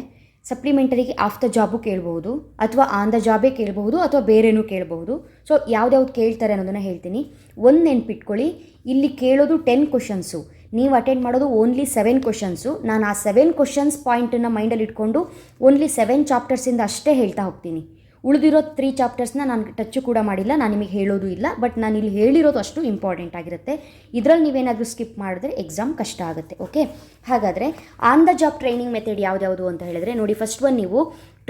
ಸಪ್ಲಿಮೆಂಟರಿಗೆ ಆಫ್ ದ ಜಾಬು ಕೇಳಬಹುದು, ಅಥವಾ ಆನ್ ದ ಜಾಬೇ ಕೇಳಬಹುದು, ಅಥವಾ ಬೇರೆನೂ ಕೇಳಬಹುದು. ಸೊ ಯಾವ್ದ್ಯಾವ್ದು ಕೇಳ್ತಾರೆ ಅನ್ನೋದನ್ನು ಹೇಳ್ತೀನಿ. ಒಂದು ನೆನ್ಪಿಟ್ಕೊಳ್ಳಿ, ಇಲ್ಲಿ ಕೇಳೋದು 10 ಕ್ವಶನ್ಸು, ನೀವು ಅಟೆಂಡ್ ಮಾಡೋದು ಓನ್ಲಿ 7 ಕ್ವಶನ್ಸು. ನಾನು ಆ 7 ಕ್ವಶನ್ಸ್ ಪಾಯಿಂಟನ್ನು ಮೈಂಡಲ್ಲಿ ಇಟ್ಕೊಂಡು ಓನ್ಲಿ 7 ಚಾಪ್ಟರ್ಸಿಂದ ಅಷ್ಟೇ ಹೇಳ್ತಾ ಹೋಗ್ತೀನಿ. ಉಳಿದಿರೋ 3 ಚಾಪ್ಟರ್ಸ್ನ ನಾನು ಟಚ್ಚು ಕೂಡ ಮಾಡಿಲ್ಲ, ನಾನು ನಿಮಗೆ ಹೇಳೋದು ಇಲ್ಲ. ಬಟ್ ನಾನು ಇಲ್ಲಿ ಹೇಳಿರೋದು ಅಷ್ಟು ಇಂಪಾರ್ಟೆಂಟ್ ಆಗಿರುತ್ತೆ. ಇದರಲ್ಲಿ ನೀವೇನಾದರೂ ಸ್ಕಿಪ್ ಮಾಡಿದ್ರೆ ಎಕ್ಸಾಮ್ ಕಷ್ಟ ಆಗುತ್ತೆ. ಓಕೆ, ಹಾಗಾದರೆ on the job training method ಯಾವ್ದು ಅಂತ ಹೇಳಿದ್ರೆ ನೋಡಿ, ಫಸ್ಟ್ ಒನ್ ನೀವು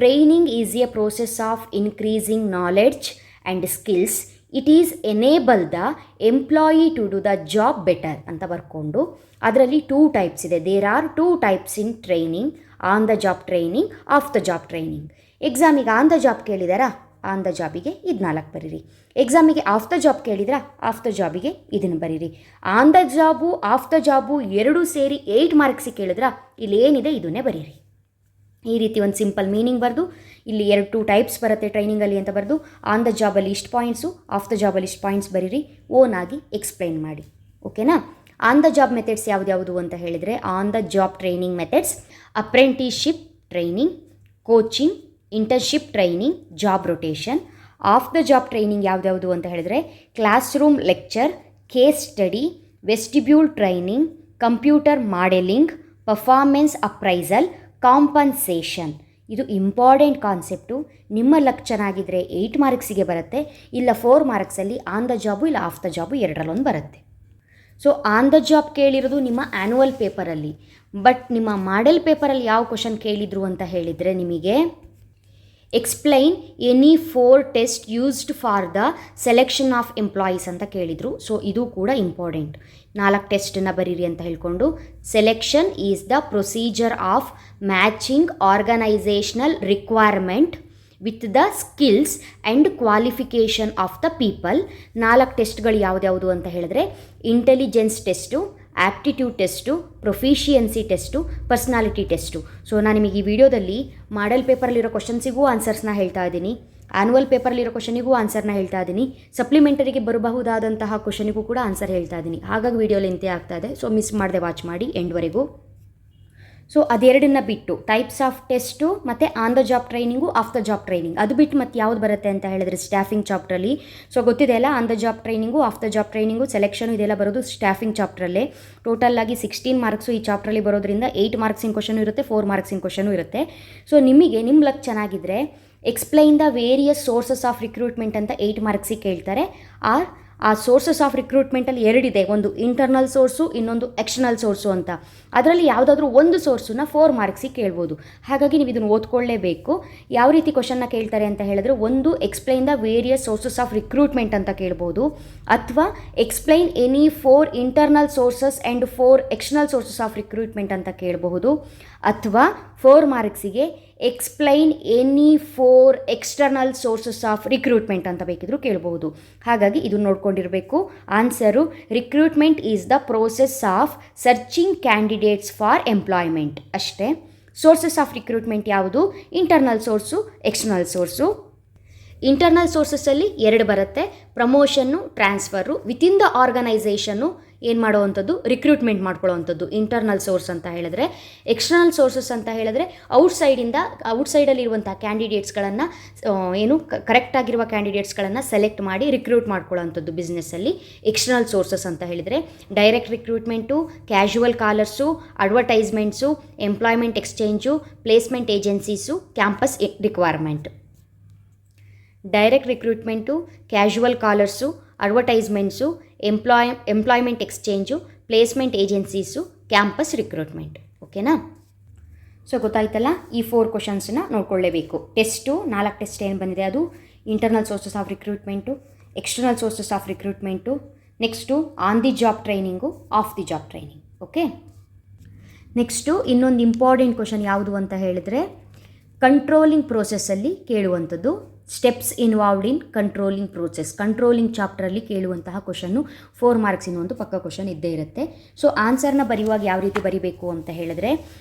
training is a process of increasing knowledge and skills. It is enable the employee to do the job better ಅಂತ ಬರ್ಕೊಂಡು, ಅದರಲ್ಲಿ 2 ಟೈಪ್ಸ್ ಇದೆ. There are 2 types in training, on the job training, off the job training. ಎಕ್ಸಾಮಿಗೆ on the job ಕೇಳಿದಾರಾ, on the ಜಾಬಿಗೆ ಇದು 4 ಬರೀರಿ. ಎಕ್ಸಾಮಿಗೆ off the job ಕೇಳಿದ್ರಾ, of the ಜಾಬಿಗೆ ಇದನ್ನು ಬರೀರಿ. On the job, off the job ಎರಡೂ ಸೇರಿ 8 ಮಾರ್ಕ್ಸಿಗೆ ಕೇಳಿದ್ರಾ, ಇಲ್ಲಿ ಏನಿದೆ ಇದನ್ನೇ ಬರೀರಿ. ಈ ರೀತಿ ಒಂದು ಸಿಂಪಲ್ ಮೀನಿಂಗ್ ಬರೆದು, ಇಲ್ಲಿ 2 ಟೈಪ್ಸ್ ಬರುತ್ತೆ ಟ್ರೈನಿಂಗಲ್ಲಿ ಅಂತ ಬರೆದು, ಆನ್ ದ ಜಾಬಲ್ಲಿ ಇಷ್ಟು ಪಾಯಿಂಟ್ಸು, ಆಫ್ ದ ಜಾಬಲ್ಲಿ ಇಷ್ಟು ಪಾಯಿಂಟ್ಸ್ ಬರೀರಿ. ಓನಾಗಿ ಎಕ್ಸ್ಪ್ಲೈನ್ ಮಾಡಿ. ಓಕೆನಾ. ಆನ್ ದ ಜಾಬ್ ಮೆಥಡ್ಸ್ ಯಾವ್ದು ಅಂತ ಹೇಳಿದರೆ, on the job training methods, apprenticeship training, coaching, internship training, job rotation. Off the job training ಯಾವ್ದು ಅಂತ ಹೇಳಿದರೆ, classroom lecture, case study, vestibule training, computer modelling, performance appraisal, compensation. ಇದು important concept. ನಿಮ್ಮ luck ಚೆನ್ನಾಗಿದ್ದರೆ 8 ಮಾರ್ಕ್ಸಿಗೆ ಬರುತ್ತೆ, ಇಲ್ಲ 4 ಮಾರ್ಕ್ಸಲ್ಲಿ ಆನ್ ದ ಜಾಬು ಇಲ್ಲ ಆಫ್ ದ ಜಾಬು ಎರಡರಲ್ಲೊಂದು ಬರುತ್ತೆ. ಸೊ ಆನ್ ದ ಜಾಬ್ ಕೇಳಿರೋದು ನಿಮ್ಮ ಆ್ಯನ್ಯುವಲ್ ಪೇಪರಲ್ಲಿ. ಬಟ್ ನಿಮ್ಮ ಮಾಡೆಲ್ ಪೇಪರಲ್ಲಿ ಯಾವ ಕ್ವಶನ್ ಕೇಳಿದರು ಅಂತ ಹೇಳಿದರೆ, ನಿಮಗೆ explain any 4 test used for the selection of employees ಅಂತ ಕೇಳಿದರು. ಸೊ ಇದು ಕೂಡ ಇಂಪಾರ್ಟೆಂಟ್. 4 ಟೆಸ್ಟನ್ನು ಬರೀರಿ ಅಂತ ಹೇಳ್ಕೊಂಡು, selection is the procedure of matching organizational requirement with the skills and qualification of the people. 4 ಟೆಸ್ಟ್ಗಳು ಯಾವ್ದ್ಯಾವುದು ಅಂತ ಹೇಳಿದ್ರೆ, intelligence test, aptitude test, proficiency test, personality test. So ನಾನು ನಿಮಗೆ ಈ ವಿಡಿಯೋದಲ್ಲಿ ಮಾಡೆಲ್ ಪೇಪರಲ್ಲಿರೋ ಕ್ವಶನ್ಸಿಗೂ ಆನ್ಸರ್ಸ್ನ ಹೇಳ್ತಾ ಇದ್ದೀನಿ, ಆ್ಯನ್ಯುವಲ್ ಪೇಪರಲ್ಲಿರೋ ಕ್ವಶನಿಗೂ ಆನ್ಸರ್ನ ಹೇಳ್ತಾ ಇದ್ದೀನಿ, ಸಪ್ಲಿಮೆಂಟರಿಗೆ ಬರಬಹುದಾದಂತಹ ಕ್ವಶನಿಗೂ ಕೂಡ ಆನ್ಸರ್ ಹೇಳ್ತಾ ಇದ್ದೀನಿ. ಹಾಗಾಗಿ ವಿಡಿಯೋ ಲೆಂತೆ ಆಗ್ತಾ ಇದೆ. ಸೊ ಮಿಸ್ ಮಾಡದೆ ವಾಚ್ ಮಾಡಿ ಎಂಡ್ವರೆಗೂ. ಸೊ ಅದೆರಡನ್ನ ಬಿಟ್ಟು ಟೈಪ್ಸ್ ಆಫ್ ಟೆಸ್ಟು ಮತ್ತು on the job training, of the job training, ಅದು ಬಿಟ್ಟು ಮತ್ತೆ ಯಾವ್ದು ಬರುತ್ತೆ ಅಂತ ಹೇಳಿದ್ರೆ ಸ್ಟಾಫಿಂಗ್ ಚಾಪ್ಟ್ರಲ್ಲಿ. ಸೊ ಗೊತ್ತಿದೆ ಅಲ್ಲ, on the job training, of the job training, selection ಇದೆಲ್ಲ ಬರೋದು ಸ್ಟಾಫಿಂಗ್ ಚಾಪ್ಟ್ರಲ್ಲೇ. ಟೋಟಲ್ ಆಗಿ 16 ಮಾರ್ಕ್ಸು ಈ ಚಾಪ್ಟ್ರಲ್ಲಿ ಬರೋದ್ರಿಂದ 8 ಮಾರ್ಕ್ಸಿನ ಕ್ವಶನು ಇರುತ್ತೆ, 4 ಮಾರ್ಕ್ಸಿನ ಕ್ವಶನು ಇರುತ್ತೆ. ಸೊ ನಿಮಗೆ ನಿಮ್ಮ ಲಕ್ ಚೆನ್ನಾಗಿದ್ದರೆ explain the various sources of recruitment ಅಂತ 8 ಮಾರ್ಕ್ಸಿಗೆ ಕೇಳ್ತಾರೆ. ಆ ಸೋರ್ಸಸ್ ಆಫ್ ರಿಕ್ರೂಟ್ಮೆಂಟಲ್ಲಿ ಎರಡಿದೆ, ಒಂದು ಇಂಟರ್ನಲ್ ಸೋರ್ಸು, ಇನ್ನೊಂದು ಎಕ್ಸ್ಟರ್ನಲ್ ಸೋರ್ಸು ಅಂತ. ಅದರಲ್ಲಿ ಯಾವುದಾದ್ರೂ ಒಂದು ಸೋರ್ಸನ್ನ 4 ಮಾರ್ಕ್ಸಿಗೆ ಕೇಳ್ಬೋದು. ಹಾಗಾಗಿ ನೀವು ಇದನ್ನು ಓದ್ಕೊಳ್ಳೇಬೇಕು. ಯಾವ ರೀತಿ ಕ್ವಶನ್ನ ಕೇಳ್ತಾರೆ ಅಂತ ಹೇಳಿದ್ರೆ, ಒಂದು explain the various sources of recruitment ಅಂತ ಕೇಳ್ಬೋದು, ಅಥವಾ explain any 4 internal sources and 4 external sources of recruitment ಅಂತ ಕೇಳಬಹುದು, ಅಥವಾ 4 ಮಾರ್ಕ್ಸಿಗೆ explain any 4 external sources of recruitment ಅಂತ ಬೇಕಿದ್ರೂ ಕೇಳಬಹುದು. ಹಾಗಾಗಿ ಇದನ್ನು ನೋಡ್ಕೊಂಡಿರಬೇಕು. Answer, recruitment is the process of searching candidates for employment ಅಷ್ಟೇ. ಸೋರ್ಸಸ್ ಆಫ್ ರಿಕ್ರೂಟ್ಮೆಂಟ್ ಯಾವುದು? Internal source, external source. ಇಂಟರ್ನಲ್ ಸೋರ್ಸಸ್ಸಲ್ಲಿ 2 ಬರುತ್ತೆ, promotion, transfer. Within the organisation ಏನು ಮಾಡೋವಂಥದ್ದು, ರಿಕ್ರೂಟ್ಮೆಂಟ್ ಮಾಡ್ಕೊಳ್ಳೋವಂಥದ್ದು ಇಂಟರ್ನಲ್ ಸೋರ್ಸ್ ಅಂತ ಹೇಳಿದ್ರೆ. ಎಕ್ಸ್ಟರ್ನಲ್ ಸೋರ್ಸಸ್ ಅಂತ ಹೇಳಿದ್ರೆ ಔಟ್ಸೈಡಲ್ಲಿರುವಂಥ ಕ್ಯಾಂಡಿಡೇಟ್ಸ್ಗಳನ್ನು ಏನು ಕರೆಕ್ಟಾಗಿರುವ ಕ್ಯಾಂಡಿಡೇಟ್ಸ್ಗಳನ್ನು ಸೆಲೆಕ್ಟ್ ಮಾಡಿ ರಿಕ್ರೂಟ್ ಮಾಡ್ಕೊಳ್ಳೋವಂಥದ್ದು ಬಿಸ್ನೆಸ್ಸಲ್ಲಿ ಎಕ್ಸ್ಟರ್ನಲ್ ಸೋರ್ಸಸ್ ಅಂತ ಹೇಳಿದರೆ. Direct recruitment, casual callers, advertisements, employment exchange, placement agencies, campus requirement. Direct recruitment, casual callers, advertisements, employment exchange, placement agencies, campus recruitment. ಓಕೆನಾ. ಸೊ ಗೊತ್ತಾಯ್ತಲ್ಲ, ಈ 4 ಕ್ವಶನ್ಸನ್ನ ನೋಡ್ಕೊಳ್ಳೇಬೇಕು. ಟೆಸ್ಟು 4 ಟೆಸ್ಟ್ ಏನು ಬಂದಿದೆ, ಅದು internal sources of recruitment, external sources of recruitment, next on the job training, off the job training. Okay. Next ಇನ್ನೊಂದು important question ಯಾವುದು ಅಂತ ಹೇಳಿದರೆ, ಕಂಟ್ರೋಲಿಂಗ್ ಪ್ರೋಸೆಸ್ಸಲ್ಲಿ ಕೇಳುವಂಥದ್ದು. Steps involved in controlling process, controlling ಚಾಪ್ಟ್ರಲ್ಲಿ ಕೇಳುವಂತಹ ಕ್ವಶನ್ನು 4 ಮಾರ್ಕ್ಸಿನ ಒಂದು ಪಕ್ಕ ಕ್ವಶನ್ ಇದ್ದೇ ಇರುತ್ತೆ. ಸೊ ಆನ್ಸರ್ನ ಬರೆಯುವಾಗ ಯಾವ ರೀತಿ ಬರಿಬೇಕು ಅಂತ ಹೇಳಿದ್ರೆ,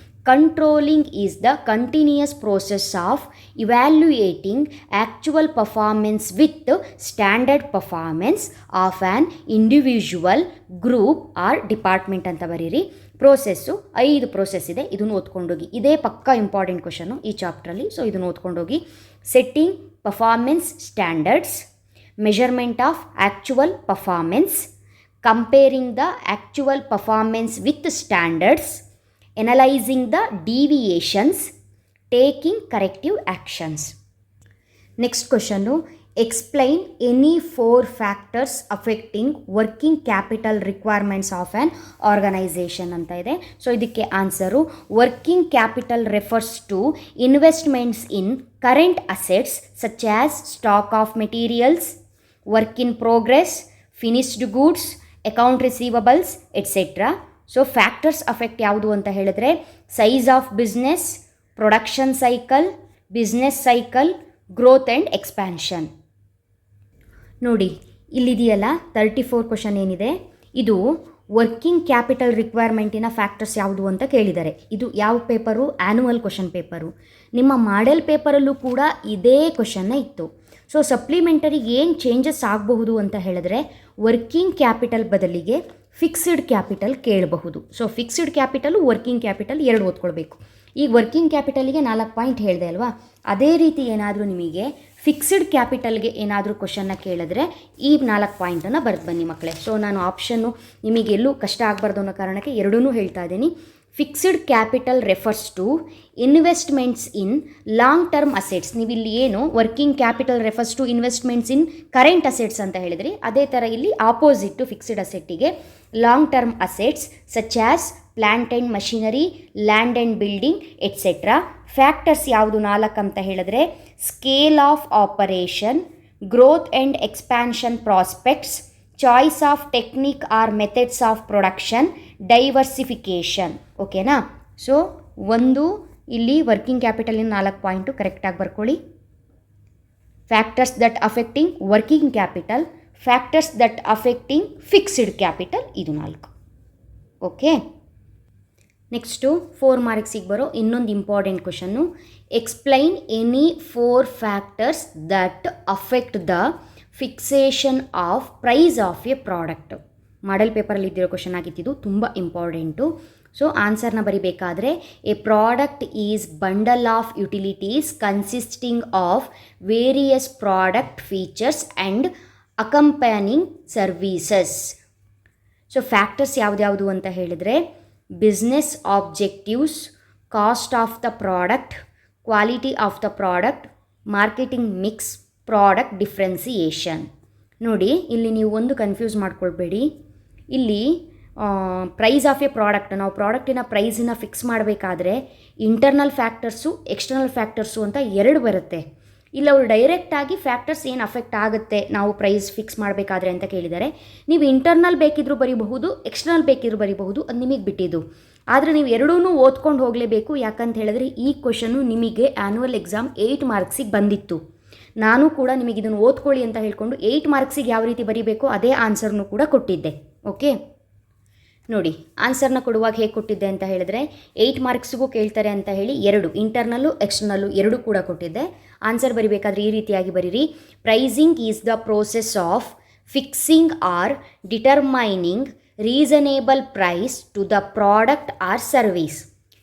controlling is the continuous process of evaluating actual performance with standard performance of an individual, group or department ಅಂತ ಬರೀರಿ. ಪ್ರೋಸೆಸ್ಸು 5 ಪ್ರೋಸೆಸ್ ಇದೆ, ಇದನ್ನು ಓದ್ಕೊಂಡೋಗಿ. ಇದೇ ಪಕ್ಕ ಇಂಪಾರ್ಟೆಂಟ್ ಕ್ವಶನು ಈ ಚಾಪ್ಟ್ರಲ್ಲಿ. ಸೊ ಇದನ್ನು ಓದ್ಕೊಂಡೋಗಿ. Setting performance standards, measurement of actual performance, comparing the actual performance with standards, analysing the deviations, taking corrective actions. Next question, explain any 4 factors affecting working capital requirements of an organisation ಅಂತ ಇದೆ. So ಇದಕ್ಕೆ answer, working capital refers to investments in current assets such as stock of materials, work in progress, finished goods, account receivables etcetera. So factors affect ಯಾವುದು ಅಂತ ಹೇಳಿದ್ರೆ, size of business, production cycle, business cycle, growth and expansion. ನೋಡಿ ಇಲ್ಲಿದೆಯಲ್ಲ 34 question ಏನಿದೆ, ಇದು working capital ರಿಕ್ವೈರ್ಮೆಂಟಿನ factors ಯಾವುದು ಅಂತ ಕೇಳಿದ್ದಾರೆ. ಇದು ಯಾವ ಪೇಪರು? Annual question paper. ನಿಮ್ಮ ಮಾಡೆಲ್ ಪೇಪರಲ್ಲೂ ಕೂಡ ಇದೇ ಕ್ವಶನ್ನ ಇತ್ತು. ಸೊ ಸಪ್ಲಿಮೆಂಟರಿಗೆ ಏನು ಚೇಂಜಸ್ ಆಗಬಹುದು ಅಂತ ಹೇಳಿದ್ರೆ, ವರ್ಕಿಂಗ್ ಕ್ಯಾಪಿಟಲ್ ಬದಲಿಗೆ ಫಿಕ್ಸ್ಡ್ ಕ್ಯಾಪಿಟಲ್ ಕೇಳಬಹುದು. So fixed capital, working capital ಎರಡು ಓದ್ಕೊಳ್ಬೇಕು. ಈಗ ವರ್ಕಿಂಗ್ ಕ್ಯಾಪಿಟಲಿಗೆ 4 ಪಾಯಿಂಟ್ ಹೇಳಿದೆ ಅಲ್ವಾ, ಅದೇ ರೀತಿ ಏನಾದರೂ ನಿಮಗೆ ಫಿಕ್ಸ್ಡ್ ಕ್ಯಾಪಿಟಲ್ಗೆ ಏನಾದರೂ ಕ್ವಶನ್ನ ಕೇಳಿದ್ರೆ ಈ 4 ಪಾಯಿಂಟನ್ನು ಬರೆದು ಬನ್ನಿ ಮಕ್ಕಳೇ. ಸೊ ನಾನು ಆಪ್ಷನ್ನು ನಿಮಗೆಲ್ಲೂ ಕಷ್ಟ ಆಗಬಾರ್ದು ಅನ್ನೋ ಕಾರಣಕ್ಕೆ ಎರಡೂ ಹೇಳ್ತಾ ಇದ್ದೀನಿ. Fixed capital refers to investments in long term assets. ನೀವು ಇಲ್ಲಿ ಏನು working capital refers to investments in current assets ಅಂತ ಹೇಳಿದ್ರಿ, ಅದೇ ಥರ ಇಲ್ಲಿ ಆಪೋಸಿಟ್ ಟು ಫಿಕ್ಸ್ಡ್ ಅಸೆಟ್ಟಿಗೆ long term assets such as plant and machinery, land and building etcetera. Factors ಯಾವುದು 4 ಅಂತ ಹೇಳಿದ್ರೆ scale of operation, growth and expansion prospects, choice of technique or methods of production, diversification. ಓಕೆನಾ? So ಒಂದು ಇಲ್ಲಿ working ಕ್ಯಾಪಿಟಲಿನ 4 point ಕರೆಕ್ಟಾಗಿ ಬರ್ಕೊಳ್ಳಿ. Factors that affecting working capital, factors that affecting fixed capital, ಇದು 4. Okay, next 4 ಮಾರ್ಕ್ಸಿಗೆ ಬರೋ ಇನ್ನೊಂದು important question. Explain any 4 factors that affect the fixation of price of a product. Model ಪೇಪರಲ್ಲಿ ಇದ್ದಿರೋ ಕ್ವಶನ್ ಆಗಿದ್ದು ತುಂಬ ಇಂಪಾರ್ಟೆಂಟು. ಸೊ ಆನ್ಸರ್ನ ಬರಿಬೇಕಾದ್ರೆ a product is bundle of utilities consisting of various product features and accompanying services. So factors ಯಾವುದ್ಯಾವುದು ಅಂತ ಹೇಳಿದರೆ business objectives, cost of the product, quality of the product, marketing mix, product differentiation. ನೋಡಿ ಇಲ್ಲಿ ನೀವು ಒಂದು confuse ಮಾಡ್ಕೊಳ್ಬೇಡಿ. ಇಲ್ಲಿ price of a product, ನಾವು ಪ್ರಾಡಕ್ಟಿನ ಪ್ರೈಸನ್ನ fix ಮಾಡಬೇಕಾದ್ರೆ ಇಂಟರ್ನಲ್ ಫ್ಯಾಕ್ಟರ್ಸು, ಎಕ್ಸ್ಟರ್ನಲ್ ಫ್ಯಾಕ್ಟರ್ಸು ಅಂತ 2 ಬರುತ್ತೆ. ಇಲ್ಲ ಅವರು ಡೈರೆಕ್ಟಾಗಿ ಫ್ಯಾಕ್ಟರ್ಸ್ ಏನು ಅಫೆಕ್ಟ್ ಆಗುತ್ತೆ ನಾವು ಪ್ರೈಸ್ ಫಿಕ್ಸ್ ಮಾಡಬೇಕಾದ್ರೆ ಅಂತ ಕೇಳಿದ್ದಾರೆ. ನೀವು ಇಂಟರ್ನಲ್ ಬೇಕಿದ್ರೂ ಬರೀಬಹುದು, ಎಕ್ಸ್ಟರ್ನಲ್ ಬೇಕಿದ್ರೂ ಬರೀಬಹುದು, ಅದು ನಿಮಗೆ ಬಿಟ್ಟಿದ್ದು. ಆದರೆ ನೀವು ಎರಡೂ ಓದ್ಕೊಂಡು ಹೋಗಲೇಬೇಕು. ಯಾಕಂತ ಹೇಳಿದ್ರೆ ಈ ಕ್ವಶನ್ನು ನಿಮಗೆ ಆ್ಯನ್ಯುವಲ್ ಎಕ್ಸಾಮ್ 8 ಮಾರ್ಕ್ಸಿಗೆ ಬಂದಿತ್ತು. ನಾನು ಕೂಡ ನಿಮಗೆ ಇದನ್ನು ಓದ್ಕೊಳ್ಳಿ ಅಂತ ಹೇಳ್ಕೊಂಡು 8 ಮಾರ್ಕ್ಸಿಗೆ ಯಾವ ರೀತಿ ಬರೀಬೇಕು ಅದೇ ಆನ್ಸರ್ನು ಕೂಡ ಕೊಟ್ಟಿದ್ದೆ. ಓಕೆ, ನೋಡಿ ಆನ್ಸರ್ನ ಕೊಡುವಾಗ ಹೇಗೆ ಕೊಟ್ಟಿದ್ದೆ ಅಂತ ಹೇಳಿದ್ರೆ 8 ಮಾರ್ಕ್ಸ್ಗೂ ಕೇಳ್ತಾರೆ ಅಂತ ಹೇಳಿ 2 ಇಂಟರ್ನಲ್ಲು ಎಕ್ಸ್ಟರ್ನಲ್ಲು 2 ಕೂಡ ಕೊಟ್ಟಿದ್ದೆ. ಆನ್ಸರ್ ಬರಿಬೇಕಾದ್ರೆ ಈ ರೀತಿಯಾಗಿ ಬರೀರಿ. Pricing is the process of fixing or determining reasonable price to the product or service.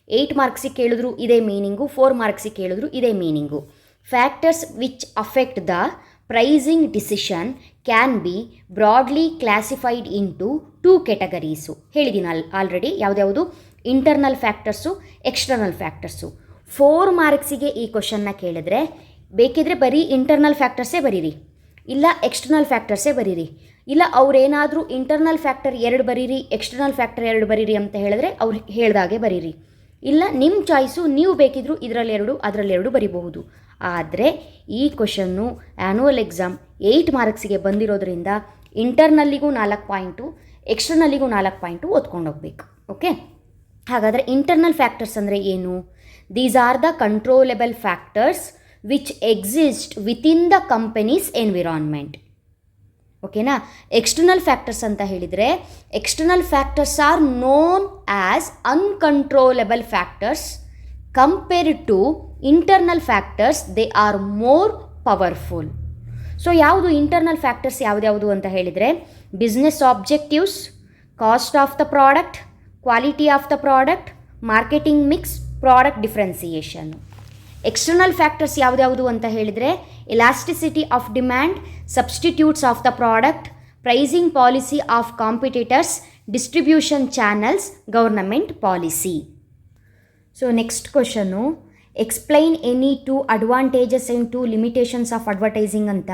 8 ಮಾರ್ಕ್ಸಿಗೆ ಕೇಳಿದ್ರು ಇದೇ ಮೀನಿಂಗು, 4 ಮಾರ್ಕ್ಸಿಗೆ ಕೇಳಿದ್ರು ಇದೇ meaning. Factors which affect the pricing decision can be broadly classified into 2 categories. ಹೇಳಿದ್ದೀನಿ ಆಲ್ರೆಡಿ ಯಾವುದ್ಯಾವುದು, ಇಂಟರ್ನಲ್ ಫ್ಯಾಕ್ಟರ್ಸು, ಎಕ್ಸ್ಟರ್ನಲ್ ಫ್ಯಾಕ್ಟರ್ಸು. 4 ಮಾರ್ಕ್ಸಿಗೆ ಈ ಕ್ವಶನ್ನ ಕೇಳಿದ್ರೆ ಬೇಕಿದ್ರೆ ಬರೀ ಇಂಟರ್ನಲ್ ಫ್ಯಾಕ್ಟರ್ಸೇ ಬರೀರಿ, ಇಲ್ಲ ಎಕ್ಸ್ಟರ್ನಲ್ ಫ್ಯಾಕ್ಟರ್ಸೇ ಬರೀರಿ, ಇಲ್ಲ ಅವರೇನಾದರೂ ಇಂಟರ್ನಲ್ ಫ್ಯಾಕ್ಟರ್ 2 ಬರೀರಿ, ಎಕ್ಸ್ಟರ್ನಲ್ ಫ್ಯಾಕ್ಟರ್ 2 ಬರೀರಿ ಅಂತ ಹೇಳಿದ್ರೆ ಅವ್ರು ಹೇಳ್ದಾಗೆ ಬರೀರಿ. ಇಲ್ಲ ನಿಮ್ಮ ಚಾಯ್ಸು, ನೀವು ಬೇಕಿದ್ದರೂ ಇದರಲ್ಲಿ 2 ಅದರಲ್ಲಿ 2 ಬರೀಬಹುದು. ಆದರೆ ಈ ಕ್ವಶನ್ನು ಆ್ಯನ್ಯುವಲ್ ಎಕ್ಸಾಮ್ 8 ಮಾರ್ಕ್ಸಿಗೆ ಬಂದಿರೋದ್ರಿಂದ ಇಂಟರ್ನಲ್ಲಿಗೂ 4 ಪಾಯಿಂಟು, ಎಕ್ಸ್ಟರ್ನಲ್ಲಿಗೂ 4 ಪಾಯಿಂಟು ಓದ್ಕೊಂಡು ಹೋಗ್ಬೇಕು. ಓಕೆ, ಹಾಗಾದರೆ ಇಂಟರ್ನಲ್ ಫ್ಯಾಕ್ಟರ್ಸ್ ಅಂದರೆ ಏನು? These are the controllable factors which exist within the company's environment. ಓಕೆನಾ? ಎಕ್ಸ್ಟರ್ನಲ್ ಫ್ಯಾಕ್ಟರ್ಸ್ ಅಂತ ಹೇಳಿದರೆ external factors are known as uncontrollable factors compared to internal factors, they are more powerful. So ಯಾವುದು internal factors ಯಾವುದ್ಯಾವುದು ಅಂತ ಹೇಳಿದರೆ business objectives, cost of the product, quality of the product, marketing mix, product differentiation. External factors ಯಾವುದ್ಯಾವುದು ಅಂತ ಹೇಳಿದರೆ elasticity of demand, substitutes of the product, pricing policy of competitors, distribution channels, government policy. So next question, explain any 2 advantages and 2 limitations of advertising ಅಂತ.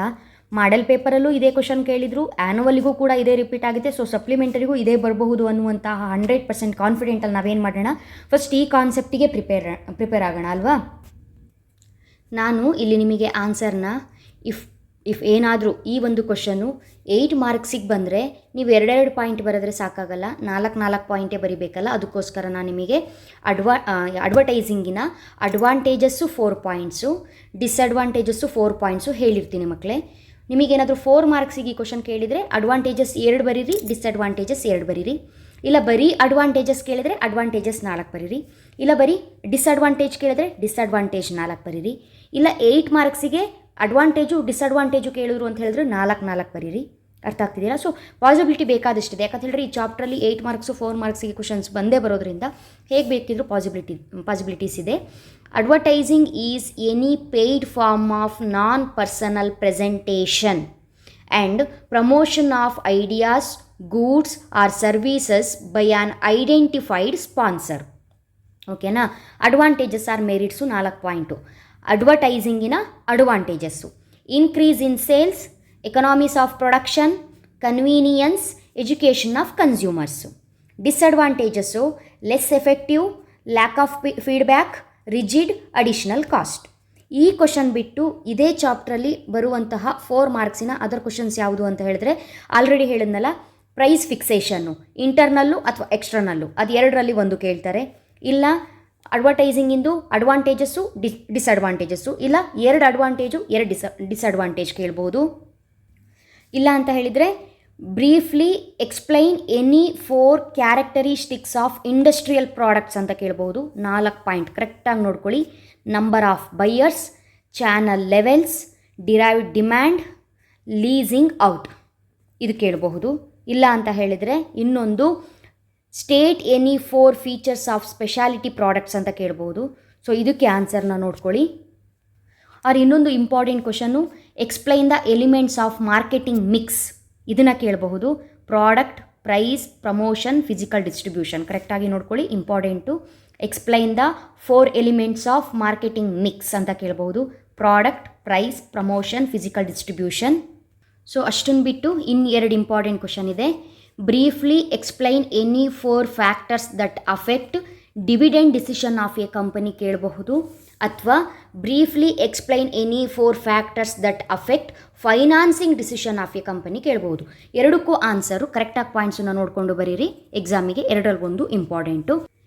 Model ಪೇಪರಲ್ಲೂ ಇದೇ question ಕೇಳಿದರು, ಆ್ಯನ್ಯುವಲಿಗೂ ಕೂಡ ಇದೇ repeat ಆಗಿದೆ. So ಸಪ್ಲಿಮೆಂಟರಿಗೂ ಇದೇ ಬರಬಹುದು ಅನ್ನುವಂತಹ 100% ಕಾನ್ಫಿಡೆಂಟಲ್ಲಿ ನಾವೇನು ಮಾಡೋಣ, ಫಸ್ಟ್ ಈ ಕಾನ್ಸೆಪ್ಟಿಗೆ ಪ್ರಿಪೇರ್ ಆಗೋಣ ಅಲ್ವಾ. ನಾನು ಇಲ್ಲಿ ನಿಮಗೆ ಆನ್ಸರ್ನ ಇಫ್ ಏನಾದರೂ ಈ ಒಂದು ಕ್ವಶನ್ನು 8 ಮಾರ್ಕ್ಸಿಗೆ ಬಂದರೆ ನೀವು 2 ಪಾಯಿಂಟ್ ಬರೆದ್ರೆ ಸಾಕಾಗಲ್ಲ, 4 ಪಾಯಿಂಟೇ ಬರಿಬೇಕಲ್ಲ. ಅದಕ್ಕೋಸ್ಕರ ನಾನು ನಿಮಗೆ ಅಡ್ವರ್ಟೈಸಿಂಗಿನ ಅಡ್ವಾಂಟೇಜಸ್ಸು 4 ಪಾಯಿಂಟ್ಸು, ಡಿಸ್ಅಡ್ವಾಂಟೇಜಸ್ಸು 4 ಪಾಯಿಂಟ್ಸು ಹೇಳಿರ್ತೀನಿ ಮಕ್ಕಳೇ. ನಿಮಗೇನಾದರೂ 4 ಮಾರ್ಕ್ಸಿಗೆ ಈ ಕ್ವಶನ್ ಕೇಳಿದರೆ ಅಡ್ವಾಂಟೇಜಸ್ 2 ಬರೀರಿ, ಡಿಸ್ಅಡ್ವಾಂಟೇಜಸ್ 2 ಬರೀರಿ. ಇಲ್ಲ ಬರೀ ಅಡ್ವಾಂಟೇಜಸ್ ಕೇಳಿದರೆ ಅಡ್ವಾಂಟೇಜಸ್ 4 ಬರೀರಿ. ಇಲ್ಲ ಬರೀ ಡಿಸ್ಅಡ್ವಾಂಟೇಜ್ ಕೇಳಿದರೆ ಡಿಸ್ಅಡ್ವಾಂಟೇಜ್ 4 ಬರೀರಿ. ಇಲ್ಲ 8 ಮಾರ್ಕ್ಸಿಗೆ ಅಡ್ವಾಂಟೇಜು ಡಿಸ್ಅಡ್ವಾಂಟೇಜು ಕೇಳಿದ್ರು ಅಂತ ಹೇಳಿದ್ರೆ 4 ಬರೀರಿ. ಅರ್ಥ ಆಗ್ತಿದ್ದೀರಾ? So possibility ಬೇಕಾದಷ್ಟಿದೆ. ಯಾಕಂತ ಹೇಳಿದ್ರೆ ಈ ಚಾಪ್ಟ್ರಲ್ಲಿ 8 ಮಾರ್ಕ್ಸು 4 ಮಾರ್ಕ್ಸಿಗೆ ಕ್ವಶನ್ಸ್ ಬಂದೇ ಬರೋದ್ರಿಂದ ಹೇಗೆ ಬೇಕಿದ್ರೂ ಪಾಸಿಬಿಲಿಟೀಸ್ ಇದೆ. Advertising is any paid form of non personal presentation and promotion of ideas, goods or services by an identified sponsor. ಓಕೆನಾ? Advantages or merits 4 point. ಅಡ್ವರ್ಟೈಸಿಂಗಿನ advantages: increase in sales, economies of production, convenience, education of consumers. Disadvantages: less effective, lack of feedback, rigid, additional cost. ಈ question ಬಿಟ್ಟು ಇದೇ ಚಾಪ್ಟ್ರಲ್ಲಿ ಬರುವಂತಹ 4 ಮಾರ್ಕ್ಸಿನ other questions ಯಾವುದು ಅಂತ ಹೇಳಿದ್ರೆ, already ಹೇಳಿದ್ನಲ್ಲ, ಪ್ರೈಸ್ ಫಿಕ್ಸೇಷನ್ನು ಇಂಟರ್ನಲ್ಲು ಅಥವಾ ಎಕ್ಸ್ಟರ್ನಲ್ಲು, ಅದು ಎರಡರಲ್ಲಿ ಒಂದು ಕೇಳ್ತಾರೆ. ಇಲ್ಲ ಅಡ್ವರ್ಟೈಸಿಂಗಿಂದು ಅಡ್ವಾಂಟೇಜಸ್ಸು, ಡಿಸ್ಅಡ್ವಾಂಟೇಜಸ್ಸು, ಇಲ್ಲ 2 ಅಡ್ವಾಂಟೇಜು 2 ಡಿಸ್ಅಡ್ವಾಂಟೇಜ್ ಕೇಳ್ಬೋದು. ಇಲ್ಲ ಅಂತ ಹೇಳಿದರೆ briefly explain any 4 characteristics of industrial products ಅಂತ ಕೇಳ್ಬೋದು. 4 ಪಾಯಿಂಟ್ ಕರೆಕ್ಟಾಗಿ ನೋಡ್ಕೊಳ್ಳಿ. Number of buyers, channel levels, derived demand, leasing out, ಇದು ಕೇಳಬಹುದು. ಇಲ್ಲ ಅಂತ ಹೇಳಿದರೆ ಇನ್ನೊಂದು state any 4 features of speciality products ಅಂತ ಕೇಳ್ಬೋದು. ಸೊ ಇದಕ್ಕೆ ಆನ್ಸರ್ನ ನೋಡ್ಕೊಳ್ಳಿ. ಆರ್ ಇನ್ನೊಂದು important question explain the elements of marketing mix, ಇದನ್ನು ಕೇಳಬಹುದು. Product, price, promotion, physical distribution, ಕರೆಕ್ಟಾಗಿ ನೋಡ್ಕೊಳ್ಳಿ, important. Explain the 4 elements of marketing mix ಅಂತ ಕೇಳಬಹುದು. Product, price, promotion, physical distribution. So ಅಷ್ಟನ್ನು ಬಿಟ್ಟು ಇನ್ನು 2 ಇಂಪಾರ್ಟೆಂಟ್ ಕ್ವಶನ್ ಇದೆ. Briefly explain any 4 factors that affect dividend decision of a company ಕೇಳಬಹುದು. ಅಥವಾ briefly explain any 4 factors that affect financing decision of a company ಕೇಳಬಹುದು. ಎರಡಕ್ಕೂ ಆನ್ಸರು ಕರೆಕ್ಟಾಗಿ ಪಾಯಿಂಟ್ಸನ್ನು ನೋಡಿಕೊಂಡು ಬರೀರಿ. ಎಕ್ಸಾಮಿಗೆ 2ರಲ್ಲಿ ಒಂದು important.